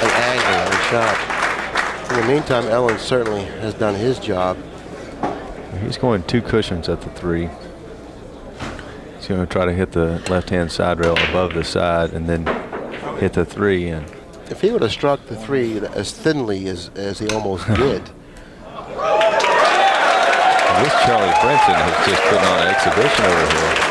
an angle and shot. In the meantime, Ellin certainly has done his job. He's going 2 cushions at the 3. He's going to try to hit the left-hand side rail above the side and then hit the 3. And if he would have struck the 3 as thinly as he almost did. This Charlie Brinson has just put on an exhibition over here.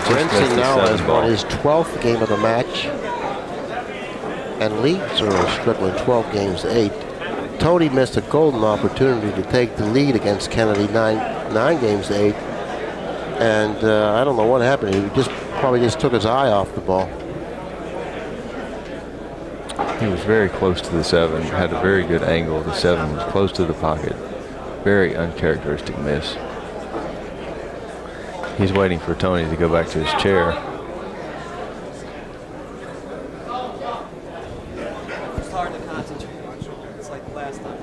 Brinson now has won his 12th game of the match and leads Earl Strickland 12 games to 8. Tony missed a golden opportunity to take the lead against Kennedy 9 games to 8. And I don't know what happened. He probably just took his eye off the ball. He was very close to the 7, had a very good angle. The 7 was close to the pocket. Very uncharacteristic miss. He's waiting for Tony to go back to his chair. It's hard to concentrate. It's like last time.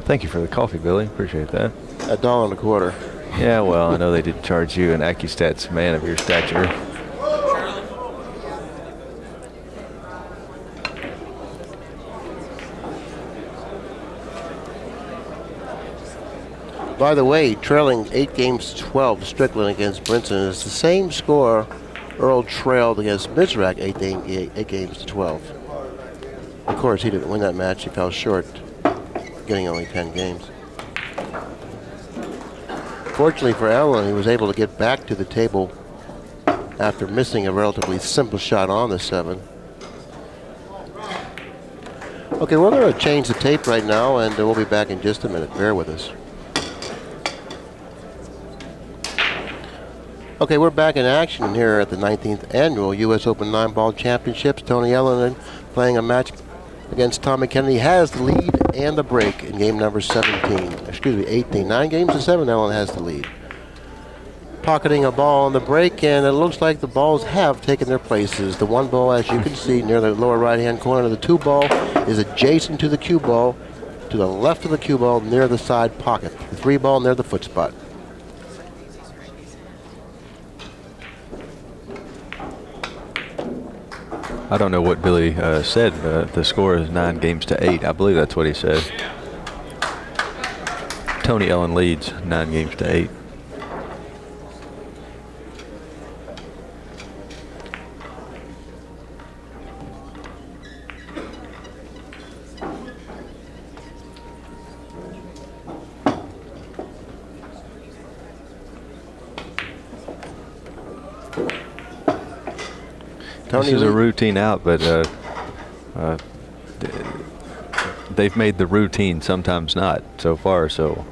Thank you for the coffee, Billy. Appreciate that. $1.25. Yeah, well, I know they did charge you an ACCUSTATS man of your stature. By the way, trailing 8 games to 12, Strickland against Brinson is the same score Earl trailed against Mizrak 8 games to 12. Of course, he didn't win that match. He fell short, getting only 10 games. Fortunately for Ellin, he was able to get back to the table after missing a relatively simple shot on the 7. Okay, we're going to change the tape right now, and we'll be back in just a minute. Bear with us. Okay, we're back in action here at the 19th Annual U.S. Open 9-Ball Championships. Tony Ellin playing a match against Tommy Kennedy has the lead and the break in game number 18. 9 games to 7, Ellin has the lead. Pocketing a ball on the break, and it looks like the balls have taken their places. The 1 ball, as you can see, near the lower right-hand corner. The 2 ball is adjacent to the cue ball, to the left of the cue ball, near the side pocket. The 3 ball near the foot spot. I don't know what Billy said. The score is 9 games to 8. I believe that's what he said. Tony Ellin leads 9 games to 8. This is a routine out, but they've made the routine sometimes not so far. So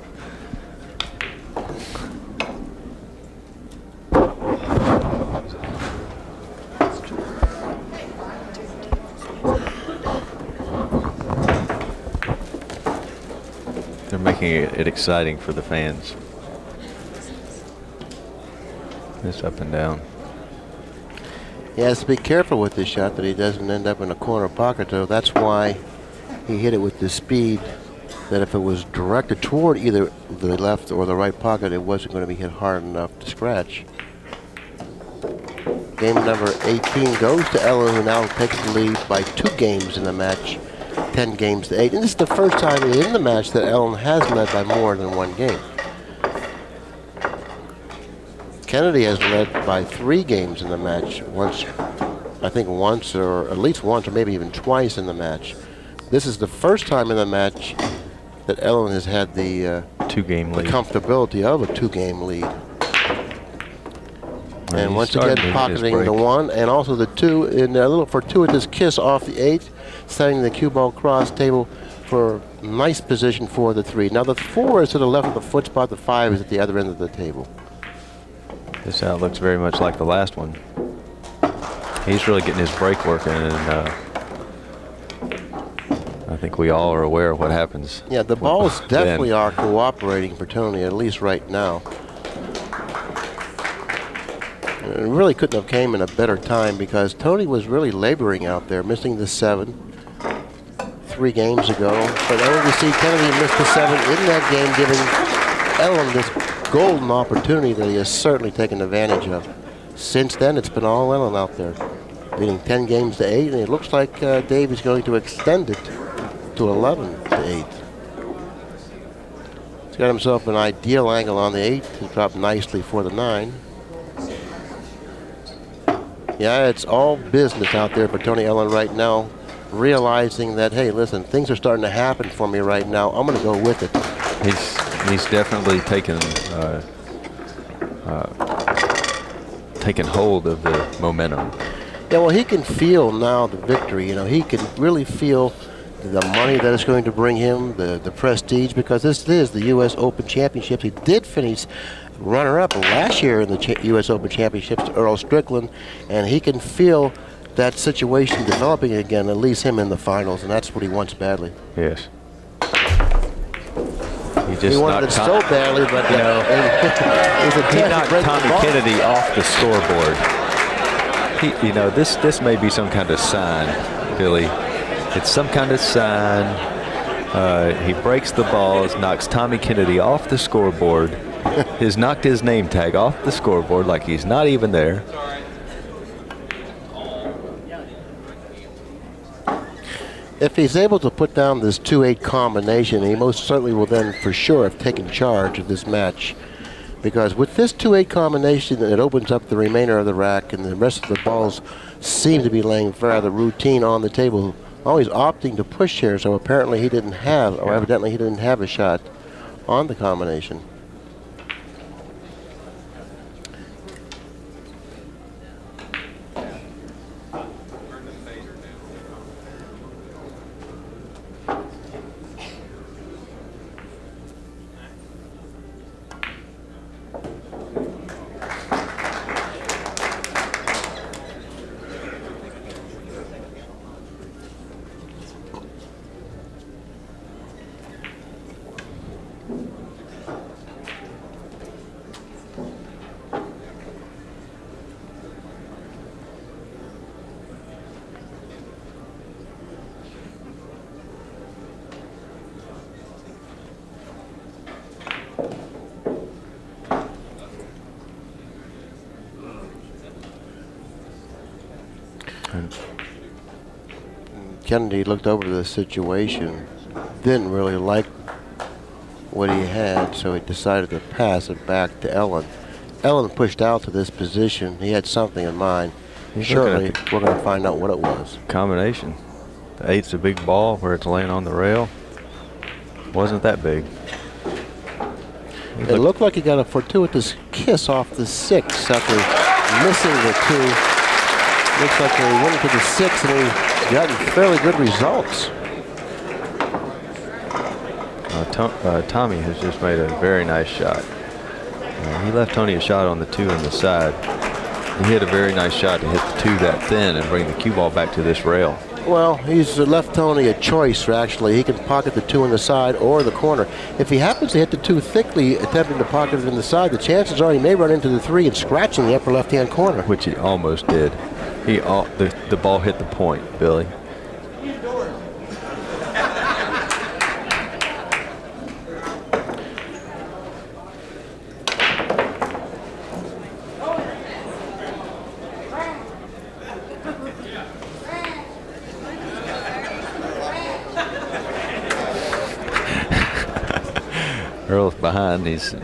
they're making it exciting for the fans. It's up and down. He has to be careful with this shot that he doesn't end up in a corner pocket, though. That's why he hit it with the speed that if it was directed toward either the left or the right pocket, it wasn't going to be hit hard enough to scratch. Game number 18 goes to Ellin, who now takes the lead by 2 games in the match, 10 games to 8. And this is the first time in the match that Ellin has led by more than 1 game. Kennedy has led by 3 games in the match, once, I think once, or at least once, or maybe even twice in the match. This is the first time in the match that Ellin has had the 2-game lead. The comfortability of a 2-game lead. And once again, pocketing the 1 and also the 2 in a little fortuitous kiss off the 8, setting the cue ball cross table for a nice position for the 3. Now the 4 is to the left of the foot spot, the 5 is at the other end of the table. This out looks very much like the last one. He's really getting his break working, and I think we all are aware of what happens. Yeah, the balls definitely are cooperating for Tony, at least right now. It really couldn't have came in a better time because Tony was really laboring out there, missing the 7 3 games ago. But only to see Kennedy miss the 7 in that game, giving Ellin this golden opportunity that he has certainly taken advantage of. Since then, it's been all Ellin out there, leading 10 games to 8, and it looks like Dave is going to extend it to 11 to 8. He's got himself an ideal angle on the 8 to drop nicely for the 9. Yeah, it's all business out there for Tony Ellin right now, realizing that, hey, listen, things are starting to happen for me right now. I'm going to go with it. He's definitely taken hold of the momentum. Yeah, well, he can feel now the victory. You know, he can really feel the money that it's going to bring him, the prestige, because this is the U.S. Open Championships. He did finish runner-up last year in the U.S. Open Championships to Earl Strickland, and he can feel that situation developing again, at least him in the finals, and that's what he wants badly. Yes. He wanted it so badly, but he knocked Tommy Kennedy off the scoreboard. This may be some kind of sign, Billy. It's some kind of sign. He breaks the balls, knocks Tommy Kennedy off the scoreboard. Has knocked his name tag off the scoreboard like he's not even there. If he's able to put down this 2-8 combination, he most certainly will then for sure have taken charge of this match. Because with this 2-8 combination, it opens up the remainder of the rack, and the rest of the balls seem to be laying rather routine on the table. Always opting to push here, so apparently he didn't have, or evidently he didn't have a shot on the combination. Kennedy looked over the situation, didn't really like what he had, so he decided to pass it back to Ellin. Ellin pushed out to this position. He had something in mind. Surely we're going to find out what it was. Combination. The 8's a big ball where it's laying on the rail. Wasn't that big. It looked like he got a fortuitous kiss off the 6 after missing the 2. Looks like he went into the 6 and he gotten fairly good results. Tommy has just made a very nice shot. He left Tony a shot on the 2 on the side. He hit a very nice shot to hit the 2 that thin and bring the cue ball back to this rail. Well, he's left Tony a choice, actually. He can pocket the 2 in the side or the corner. If he happens to hit the 2 thickly, attempting to pocket it in the side, the chances are he may run into the 3 and scratch in the upper left-hand corner. Which he almost did. The ball hit the point, Billy. Earl's behind. He's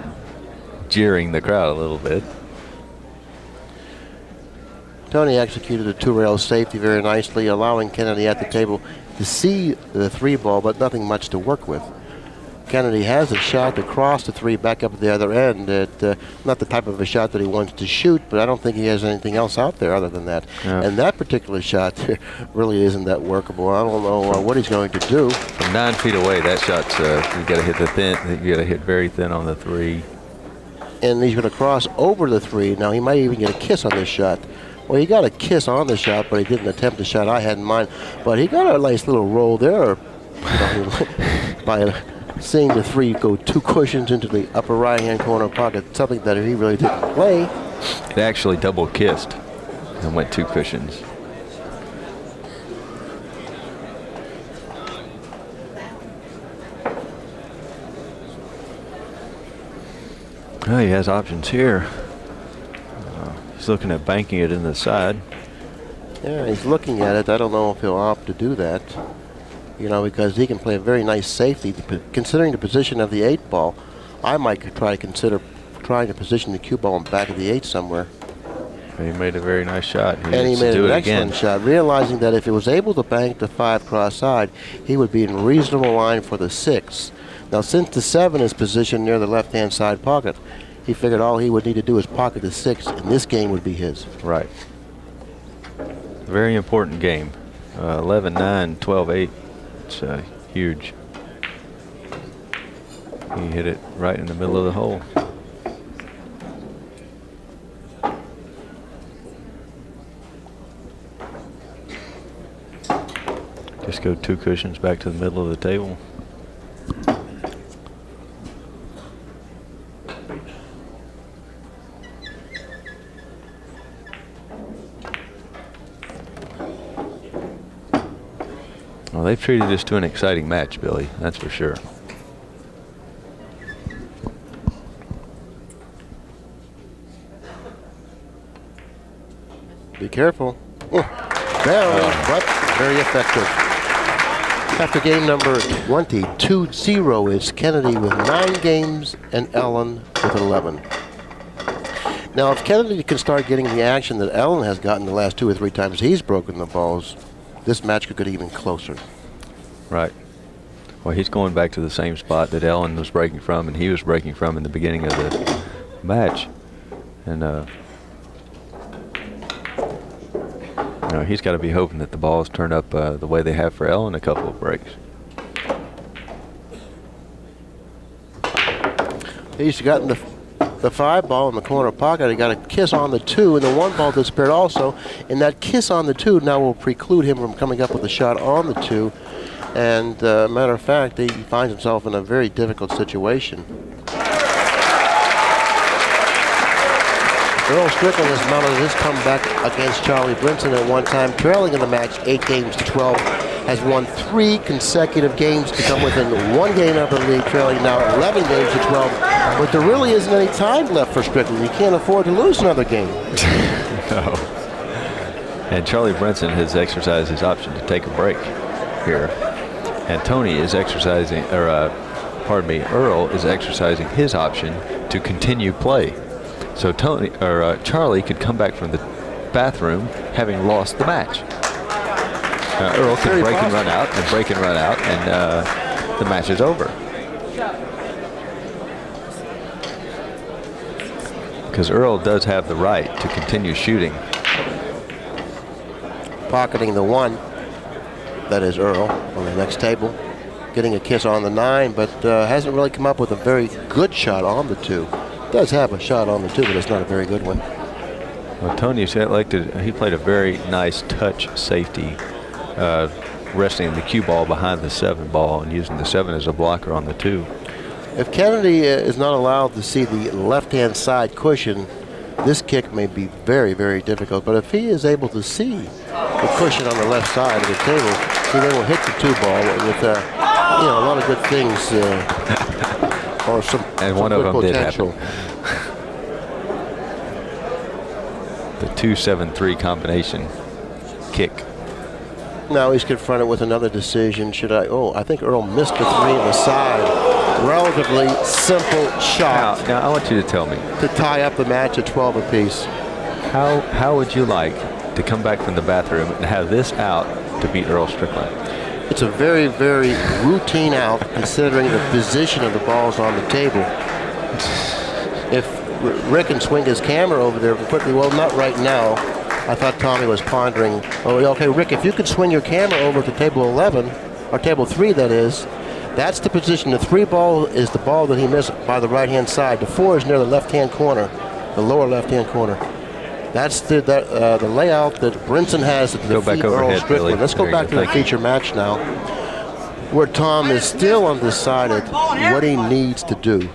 jeering the crowd a little bit. Tony executed a 2-rail safety very nicely, allowing Kennedy at the table to see the 3 ball, but nothing much to work with. Kennedy has a shot to cross the 3 back up at the other end. Not the type of a shot that he wants to shoot, but I don't think he has anything else out there other than that. Yeah. And that particular shot really isn't that workable. I don't know what he's going to do. From 9 feet away, that shot's you got to hit the thin. You got to hit very thin on the 3. And he's going to cross over the 3. Now he might even get a kiss on this shot. Well, he got a kiss on the shot, but he didn't attempt the shot I had in mind. But he got a nice little roll there, by seeing the 3 go 2 cushions into the upper right-hand corner pocket, something that he really didn't play. It actually double kissed and went 2 cushions. Oh, he has options here. He's looking at banking it in the side. Yeah, he's looking at it. I don't know if he'll opt to do that. You know, because he can play a very nice safety. Considering the position of the 8 ball, I might consider trying to position the cue ball in back of the 8 somewhere. He made a very nice shot. And he made an excellent shot, realizing that if he was able to bank the 5 cross side, he would be in reasonable line for the 6. Now, since the 7 is positioned near the left-hand side pocket, he figured all he would need to do is pocket the 6, and this game would be his. Right. Very important game. 11-9, 12-8. It's huge. He hit it right in the middle of the hole. Just go 2 cushions back to the middle of the table. Well, they've treated this to an exciting match, Billy. That's for sure. Be careful. Barely, but very effective. After game number 20, 2-0 is Kennedy with 9 games and Ellin with 11. Now, if Kennedy can start getting the action that Ellin has gotten the last 2 or 3 times he's broken the balls, this match could get even closer. Right. Well, he's going back to the same spot that Ellin was breaking from and he was breaking from in the beginning of the match. And you know, he's got to be hoping that the balls turn up the way they have for Ellin a couple of breaks. He's gotten the 5 ball in the corner pocket. He got a kiss on the 2, and the 1 ball disappeared also. And that kiss on the 2 now will preclude him from coming up with a shot on the 2. And matter of fact, he finds himself in a very difficult situation. Earl Strickland has mounted his comeback against Charlie Brinson at one time, trailing in the match 8 games to 12. Has won 3 consecutive games to come within 1 game of the lead, trailing now 11 games to 12. But there really isn't any time left for Strickland. He can't afford to lose another game. No. And Charlie Brinson has exercised his option to take a break here. And Tony is exercising, or pardon me, Earl is exercising his option to continue play. So Charlie could come back from the bathroom having lost the match. Earl can break and run out, and break and run out, and the match is over. Because Earl does have the right to continue shooting. Pocketing the 1, that is Earl, on the next table. Getting a kiss on the 9, but hasn't really come up with a very good shot on the 2. Does have a shot on the 2, but it's not a very good one. Well, Tony he played a very nice touch safety resting the cue ball behind the 7 ball and using the 7 as a blocker on the 2. If Kennedy is not allowed to see the left-hand side cushion, this kick may be very, very difficult. But if he is able to see the cushion on the left side of the table, he then will hit the 2 ball with a lot of good things or some, and some one of good them potential. did happen. The 2-7-3 combination kick. Now he's confronted with another decision. I think Earl missed the 3 on the side. Relatively simple shot. Now I want you to tell me, to tie up the match at 12 apiece. how would you like to come back from the bathroom and have this out to beat Earl Strickland? It's a very, very routine out considering the position of the balls on the table. If Rick can swing his camera over there quickly, well, not right now. I thought Tommy was pondering, okay, Rick, if you could swing your camera over to table 11, or table 3 that is, that's the position. The 3 ball is the ball that he missed by the right-hand side. The 4 is near the left-hand corner, the lower left-hand corner. That's the layout that Brinson has to defeat Earl Strickland. Let's go back to the feature match now, where Tom is still undecided what he needs to do.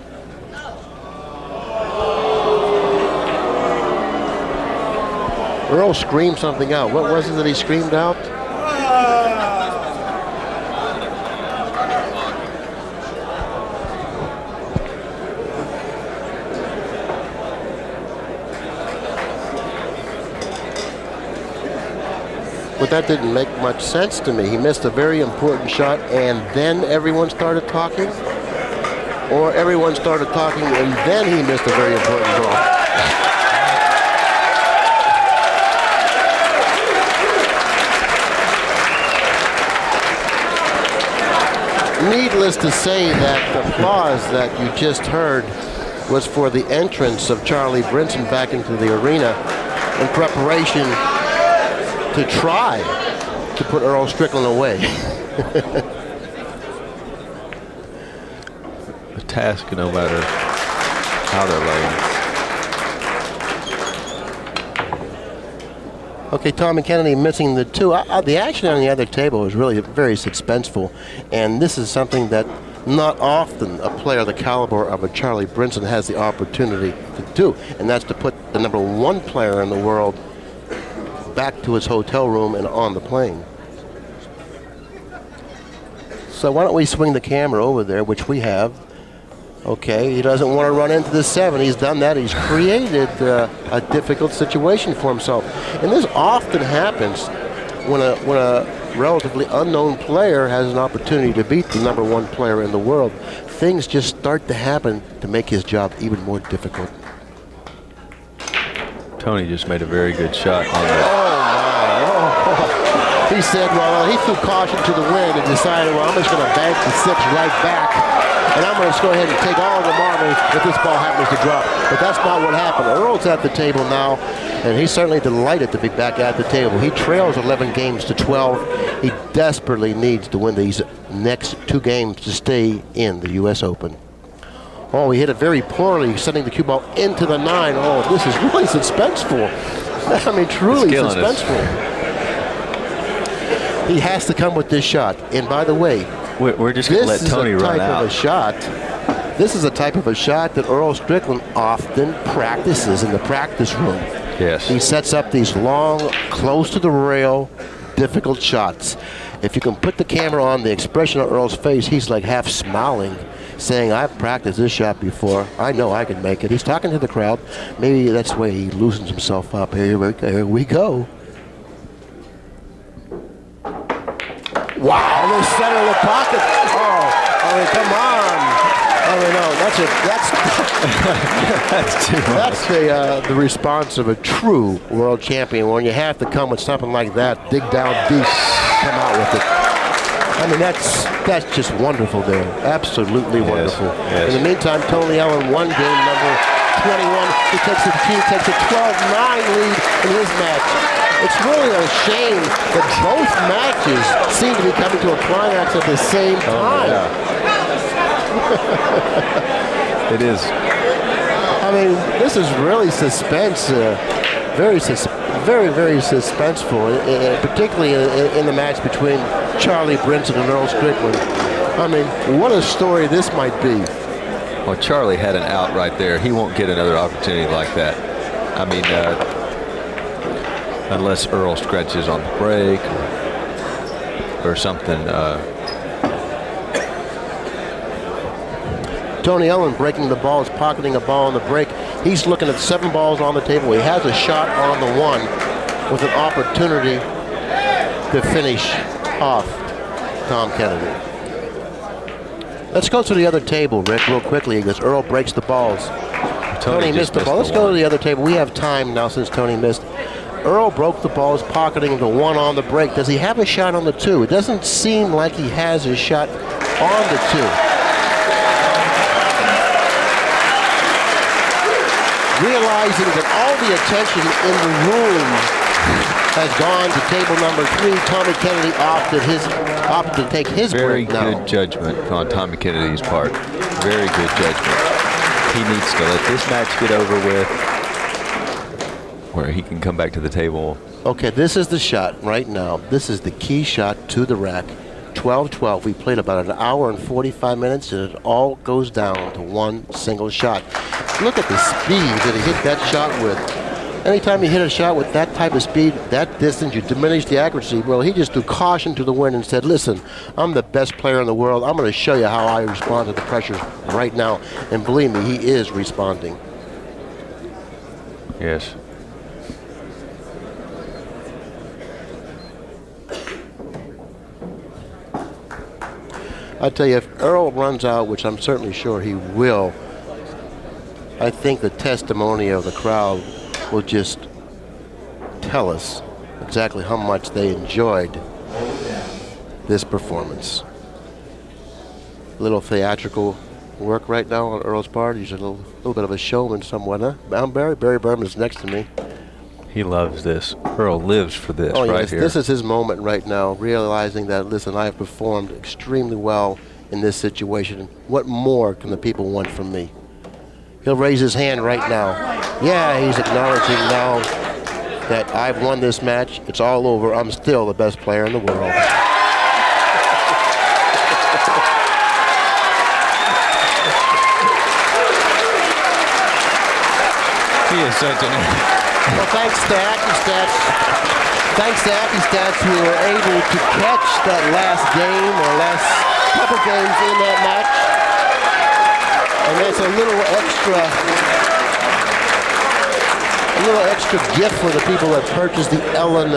Earl screamed something out. What was it that he screamed out? But that didn't make much sense to me. He missed a very important shot and then everyone started talking? Or everyone started talking and then he missed a very important draw? Needless to say that the applause that you just heard was for the entrance of Charlie Brinson back into the arena in preparation to try to put Earl Strickland away. A task no matter how they're laying. Okay, Tommy Kennedy missing the 2. The action on the other table is really very suspenseful, and this is something that not often a player the caliber of a Charlie Brinson has the opportunity to do, and that's to put the number 1 player in the world back to his hotel room and on the plane. So why don't we swing the camera over there, which we have. Okay, he doesn't want to run into the 7. He's done that. He's created a difficult situation for himself. And this often happens when a relatively unknown player has an opportunity to beat the number 1 player in the world. Things just start to happen to make his job even more difficult. Tony just made a very good shot on that. Oh, my. Oh. He said, well, he threw caution to the wind and decided, well, I'm just going to bank the 6 right back. And I'm going to go ahead and take all the marbles if this ball happens to drop. But that's not what happened. Earl's at the table now, and he's certainly delighted to be back at the table. He trails 11 games to 12. He desperately needs to win these next 2 games to stay in the U.S. Open. Oh, he hit it very poorly, sending the cue ball into the 9. Oh, this is really suspenseful. I mean, truly suspenseful. He has to come with this shot. And by the way, we're just going to let Tony run out. This is a type of a shot that Earl Strickland often practices in the practice room. Yes. He sets up these long, close to the rail, difficult shots. If you can put the camera on the expression of Earl's face, he's like half smiling, saying, I've practiced this shot before. I know I can make it. He's talking to the crowd. Maybe that's the way he loosens himself up. Here we go. Wow, the center of the pocket. Oh, I mean, come on. I mean, no, that's the response of a true world champion. When you have to come with something like that, dig down deep, come out with it. I mean, that's just wonderful there. Absolutely wonderful. Yes. In the meantime, Tony Ellin won game number 21. He takes a 12-9 lead in his match. It's really a shame that both matches seem to be coming to a climax at the same time. Yeah. It is. I mean, this is really suspense, very very, very suspenseful, particularly in the match between Charlie Brinson and Earl Strickland. I mean, what a story this might be. Well, Charlie had an out right there. He won't get another opportunity like that. I mean, unless Earl scratches on the break or something. Tony Ellin breaking the balls, pocketing a ball on the break. He's looking at 7 balls on the table. He has a shot on the 1 with an opportunity to finish off Tom Kennedy. Let's go to the other table, Rick, real quickly, because Earl breaks the balls. Tony missed the ball. Let's go to the other table. We have time now since Tony missed. Earl broke the balls, pocketing the 1 on the break. Does he have a shot on the 2? It doesn't seem like he has a shot on the 2. Realizing that all the attention in the room has gone to table number 3, Tommy Kennedy opted to take his break now. Very good judgment on Tommy Kennedy's part. Very good judgment. He needs to let this match get over with, where he can come back to the table. Okay, this is the shot right now. This is the key shot to the rack. 12-12. We played about an hour and 45 minutes, and it all goes down to 1 single shot. Look at the speed that he hit that shot with. Anytime you hit a shot with that type of speed, that distance, you diminish the accuracy. Well, he just threw caution to the wind and said, listen, I'm the best player in the world. I'm going to show you how I respond to the pressures right now. And believe me, he is responding. Yes. I tell you, if Earl runs out, which I'm certainly sure he will, I think the testimony of the crowd will just tell us exactly how much they enjoyed this performance. A little theatrical work right now on Earl's part. He's a little bit of a showman somewhat, huh? Barry Berman's next to me. He loves this. Earl lives for this right here. This is his moment right now, realizing that, listen, I have performed extremely well in this situation. What more can the people want from me? He'll raise his hand right now. Yeah, he's acknowledging now that I've won this match. It's all over. I'm still the best player in the world. He is such an... Well, thanks to ACCUSTATS. Thanks to ACCUSTATS, who were able to catch that last game or last couple games in that match. And that's a little extra gift for the people that purchased the Ellin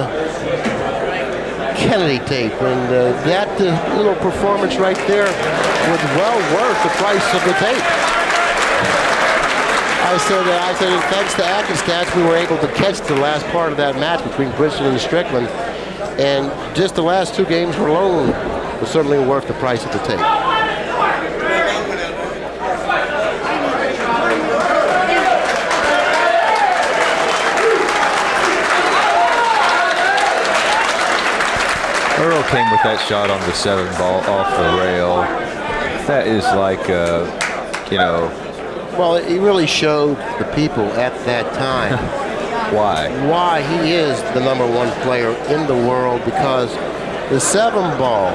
Kennedy tape. And that little performance right there was well worth the price of the tape. I said, thanks to ACCUSTATS, we were able to catch the last part of that match between Brinson and Strickland. And just the last 2 games alone was certainly worth the price of the tape. Earl came with that shot on the 7 ball off the rail. That is like, you know... Well, he really showed the people at that time why he is the #1 player in the world, because the 7 ball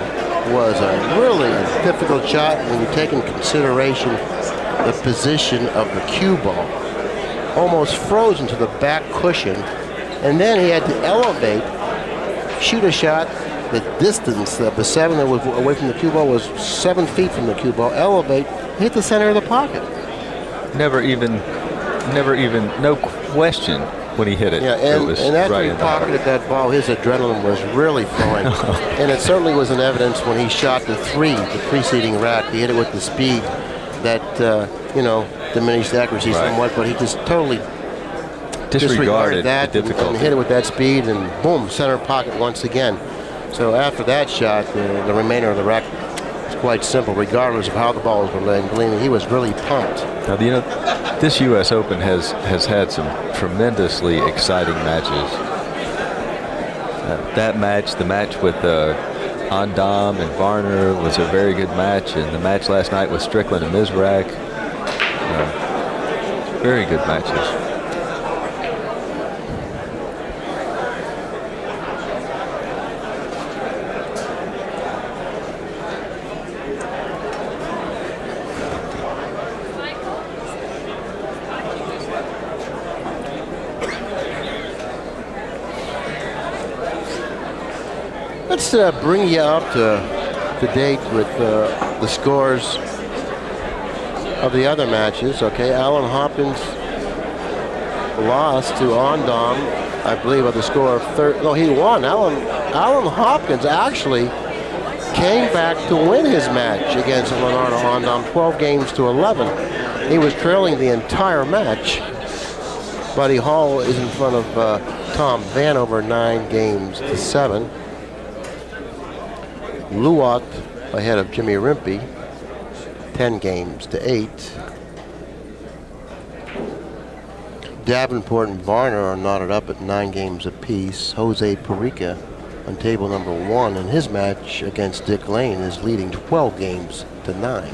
was a really difficult shot when you take in consideration the position of the cue ball. Almost frozen to the back cushion, and then he had to elevate, shoot a shot. The distance of the 7 that was away from the cue ball was 7 feet from the cue ball. Elevate, hit the center of the pocket. Never even, no question when he hit it. Yeah, and after he pocketed that ball, his adrenaline was really flowing. And it certainly was in evidence when he shot the 3, the preceding rack. He hit it with the speed that, diminished the accuracy somewhat, but he just totally disregarded that and hit it with that speed, and boom, center pocket once again. So after that shot, the remainder of the rack was quite simple, regardless of how the balls were laying. Believe me, he was really pumped. Now, this U.S. Open has had some tremendously exciting matches. That match, the match with Andam and Varner, was a very good match, and the match last night with Strickland and Mizrak, very good matches. let's bring you up to date with the scores of the other matches. Okay, Alan Hopkins lost to Ondom, I believe, with the score of no, he won. Alan Hopkins actually came back to win his match against Leonardo Ondom, 12 games to 11. He was trailing the entire match. Buddy Hall is in front of Tom Vanover 9 games to 7. Luot ahead of Jimmy Rimpey, 10 games to 8. Davenport and Varner are knotted up at 9 games apiece. Jose Perica on table number 1 in his match against Dick Lane is leading 12 games to 9.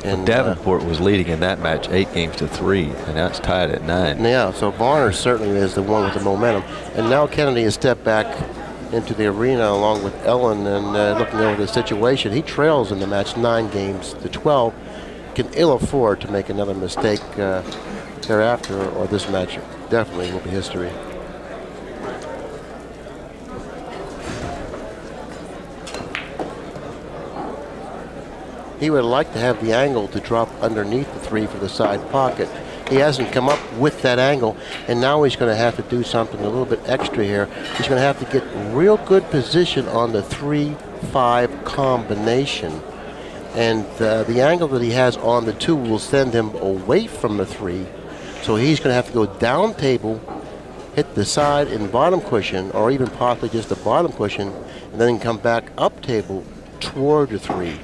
And Davenport was leading in that match 8 games to 3, and now it's tied at 9. Yeah, so Varner certainly is the one with the momentum. And now Kennedy has stepped back into the arena along with Ellin and looking over the situation. He trails in the match 9 games to 12. Can ill afford to make another mistake thereafter, or this match definitely will be history. He would like to have the angle to drop underneath the 3 for the side pocket. He hasn't come up with that angle, and now he's going to have to do something a little bit extra here. He's going to have to get real good position on the 3-5 combination. And the angle that he has on the 2 will send him away from the 3. So he's going to have to go down table, hit the side and bottom cushion, or even possibly just the bottom cushion, and then come back up table toward the 3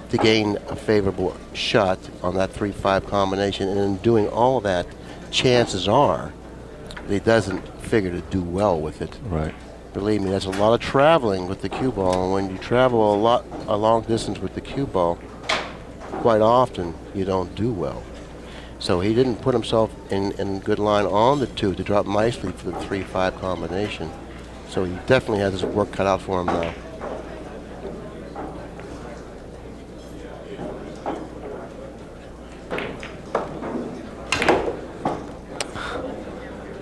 to gain a favorable shot on that 3-5 combination. And in doing all of that, chances are that he doesn't figure to do well with it. Right. Believe me, that's a lot of traveling with the cue ball, and when you travel a long distance with the cue ball, quite often you don't do well. So he didn't put himself in good line on the 2 to drop nicely for the 3-5 combination. So he definitely has his work cut out for him now.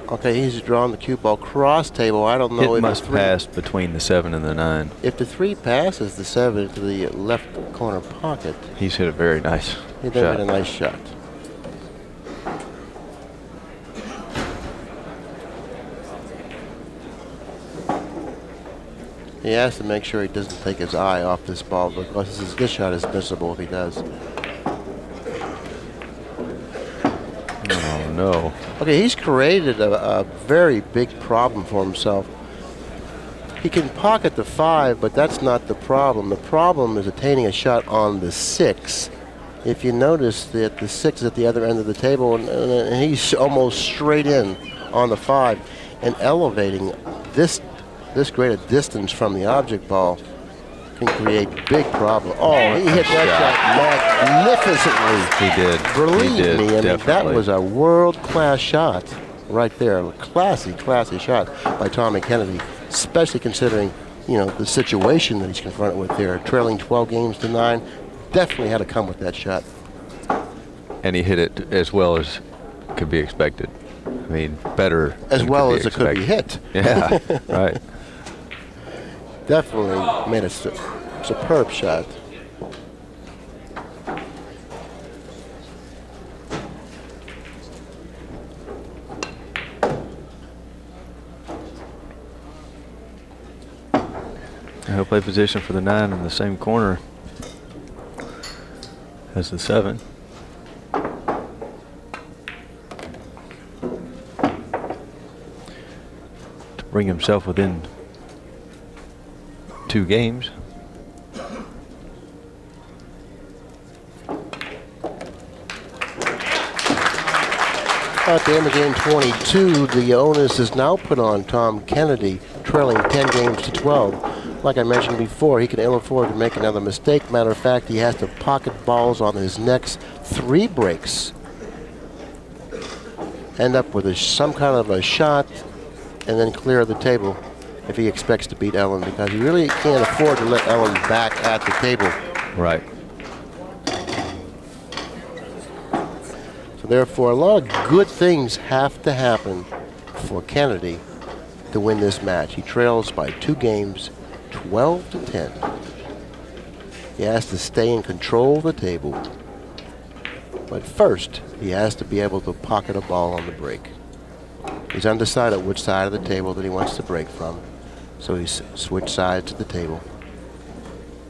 Okay, he's drawn the cue ball cross table. I don't know It if must pass between the 7 and the 9. If the 3 passes the 7 to the left corner pocket, He's hit a very nice he did shot. a nice shot. He has to make sure he doesn't take his eye off this ball, because this shot is missable if he does. Oh, no. Okay, he's created a very big problem for himself. He can pocket the 5, but that's not the problem. The problem is attaining a shot on the 6. If you notice that the 6 is at the other end of the table, and he's almost straight in on the 5, and elevating this great a distance from the object ball can create big problems. Oh, he hit that shot magnificently. He did. Believe He did, me, I mean, that definitely. was a world-class shot right there. A classy shot by Tommy Kennedy, especially considering, you know, the situation that he's confronted with there. Trailing 12 games to 9, definitely had to come with that shot. And he hit it as well as could be expected. I mean, better As than well could as be it could be hit. expected. Yeah, right. Definitely made a superb shot. He'll play position for the 9 in the same corner as the 7. To bring himself within 2 games. At the end of game 22, the onus is now put on Tom Kennedy, trailing 10 games to 12. Like I mentioned before, he can ill afford to make another mistake. Matter of fact, he has to pocket balls on his next 3 breaks. End up with some kind of a shot and then clear the table if he expects to beat Ellin, because he really can't afford to let Ellin back at the table. Right. So therefore, a lot of good things have to happen for Kennedy to win this match. He trails by 2 games, 12-10. He has to stay in control of the table. But first, he has to be able to pocket a ball on the break. He's undecided which side of the table that he wants to break from. So he's switched sides of the table,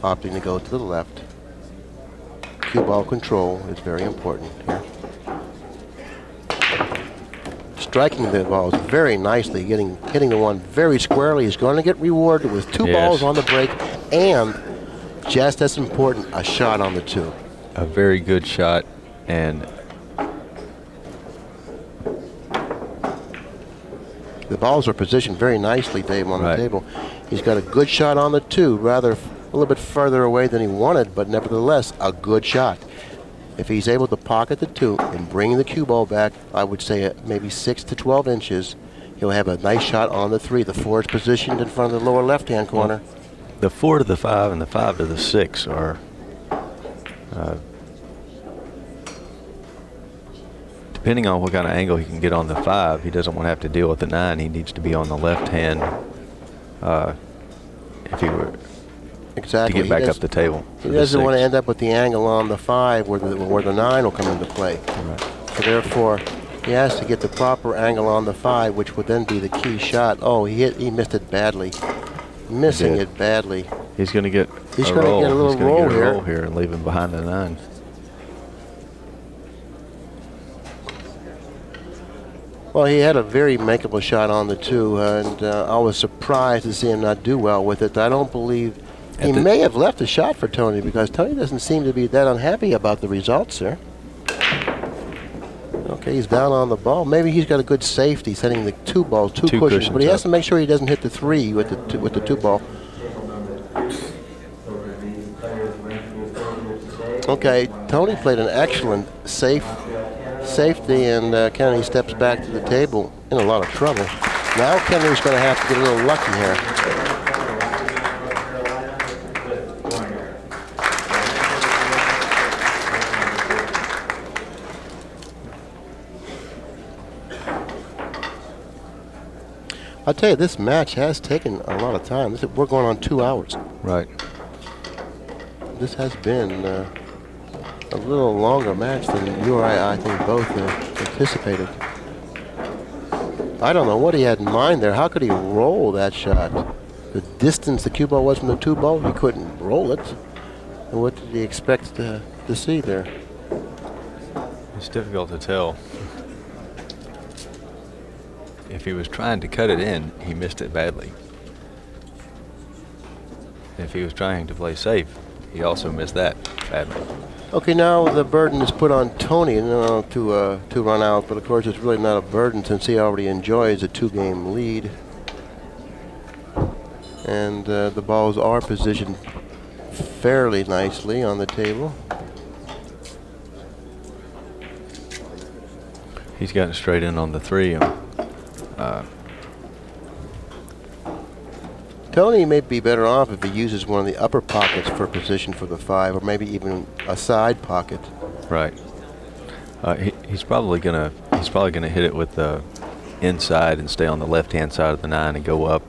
opting to go to the left. Cue ball control is very important here. Striking the balls very nicely, hitting the one very squarely. He's going to get rewarded with 2 balls on the break, and just as important, a shot on the 2. A very good shot, and the balls are positioned very nicely, Dave, on the table. He's got a good shot on the 2, rather a little bit further away than he wanted, but nevertheless a good shot. If he's able to pocket the 2 and bring the cue ball back, I would say at maybe 6 to 12 inches, he'll have a nice shot on the 3. The 4 is positioned in front of the lower left-hand corner. The 4 to the 5 and the 5 to the 6 are depending on what kind of angle he can get on the 5. He doesn't want to have to deal with the 9. He needs to be on the left hand if he were to get back up the table. He doesn't want to end up with the angle on the 5 where the 9 will come into play. So therefore, he has to get the proper angle on the 5, which would then be the key shot. Oh, he missed it badly. Missing it badly. He's going to get a little roll here and leave him behind the 9. Well, he had a very makeable shot on the 2, and I was surprised to see him not do well with it. I don't believe he may have left a shot for Tony, because Tony doesn't seem to be that unhappy about the results here. Okay, he's down on the ball. Maybe he's got a good safety, setting the 2 balls, 2 cushions, but he has to make sure he doesn't hit the 3 with the 2 ball. Okay, Tony played an excellent safety, and Kennedy steps back to the table in a lot of trouble. Now Kennedy's going to have to get a little lucky here. I'll tell you, this match has taken a lot of time. We're going on 2 hours. Right. This has been a little longer match than you or I think both anticipated. I don't know what he had in mind there. How could he roll that shot? The distance the cue ball was from the 2 ball, he couldn't roll it. And what did he expect to see there? It's difficult to tell. If he was trying to cut it in, he missed it badly. If he was trying to play safe, he also missed that badly. Okay, now the burden is put on Tony to run out, but of course it's really not a burden since he already enjoys a 2-game lead. And the balls are positioned fairly nicely on the table. He's gotten straight in on the 3. Tony may be better off if he uses one of the upper pockets for position for the 5, or maybe even a side pocket. Right. He's probably gonna hit it with the inside and stay on the left-hand side of the 9 and go up,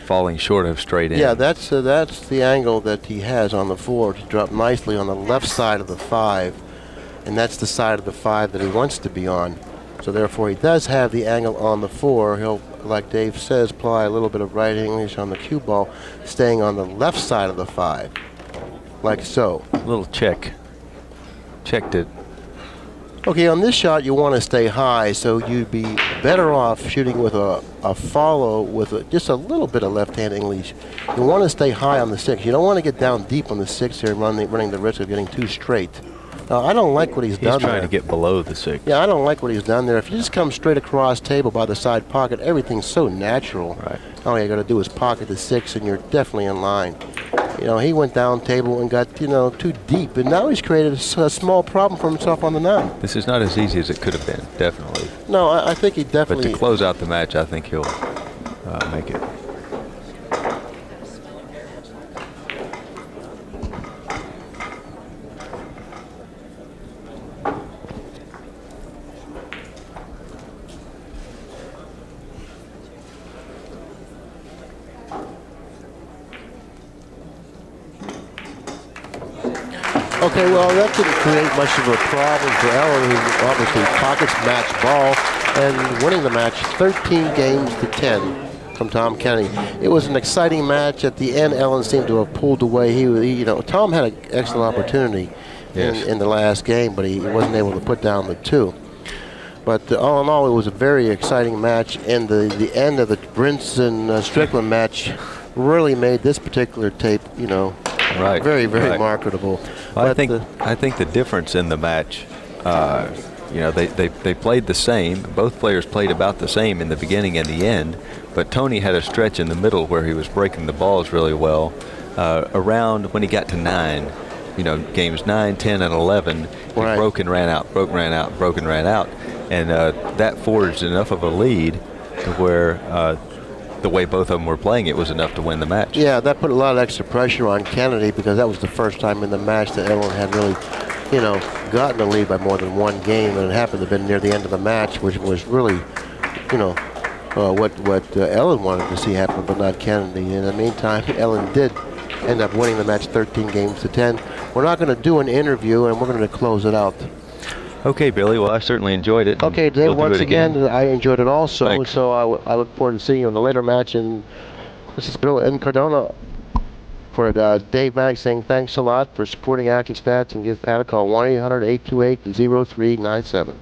falling short of straight in. Yeah, that's the angle that he has on the 4 to drop nicely on the left side of the 5, and that's the side of the 5 that he wants to be on. So therefore, he does have the angle on the 4. He'll, like Dave says, apply a little bit of right English on the cue ball, staying on the left side of the 5, like so. A little check. Checked it. Okay, on this shot, you want to stay high, so you'd be better off shooting with a follow with just a little bit of left-hand English. You want to stay high on the 6. You don't want to get down deep on the 6 here, running the risk of getting too straight. I don't like what he's done there. He's trying to get below the 6. Yeah, I don't like what he's done there. If you just come straight across table by the side pocket, everything's so natural. Right. All you got to do is pocket the 6, and you're definitely in line. He went down table and got, too deep, and now he's created a small problem for himself on the 9. This is not as easy as it could have been, definitely. No, I think he definitely... But to close out the match, I think he'll make it. Okay, well, that didn't create much of a problem for Ellin, who obviously pockets match ball and winning the match 13 games to 10 from Tom Kennedy. It was an exciting match. At the end, Ellin seemed to have pulled away. Tom had an excellent opportunity in the last game, but he wasn't able to put down the 2. But all in all, it was a very exciting match, and the end of the Brinson Strickland match really made this particular tape, very, very marketable. Well, I think the difference in the match, they played the same. Both players played about the same in the beginning and the end, but Tony had a stretch in the middle where he was breaking the balls really well. Around when he got to 9, games 9, 10, and 11, he broke and ran out, broke, ran out, broke and ran out, and that forged enough of a lead to where the way both of them were playing, it was enough to win the match. Yeah, that put a lot of extra pressure on Kennedy because that was the first time in the match that Ellin had really, gotten the lead by more than 1 game, and it happened to have been near the end of the match, which was really, what Ellin wanted to see happen, but not Kennedy. In the meantime, Ellin did end up winning the match 13 games to 10. We're not going to do an interview, and we're going to close it out. Okay, Billy. Well, I certainly enjoyed it. Okay, Dave, once again, I enjoyed it also. Thanks. So I look forward to seeing you in the later match. And this is Bill in Incardona for Dave Maddux saying thanks a lot for supporting Accu-Stats, and give Pat a call, 1-800-828-0397.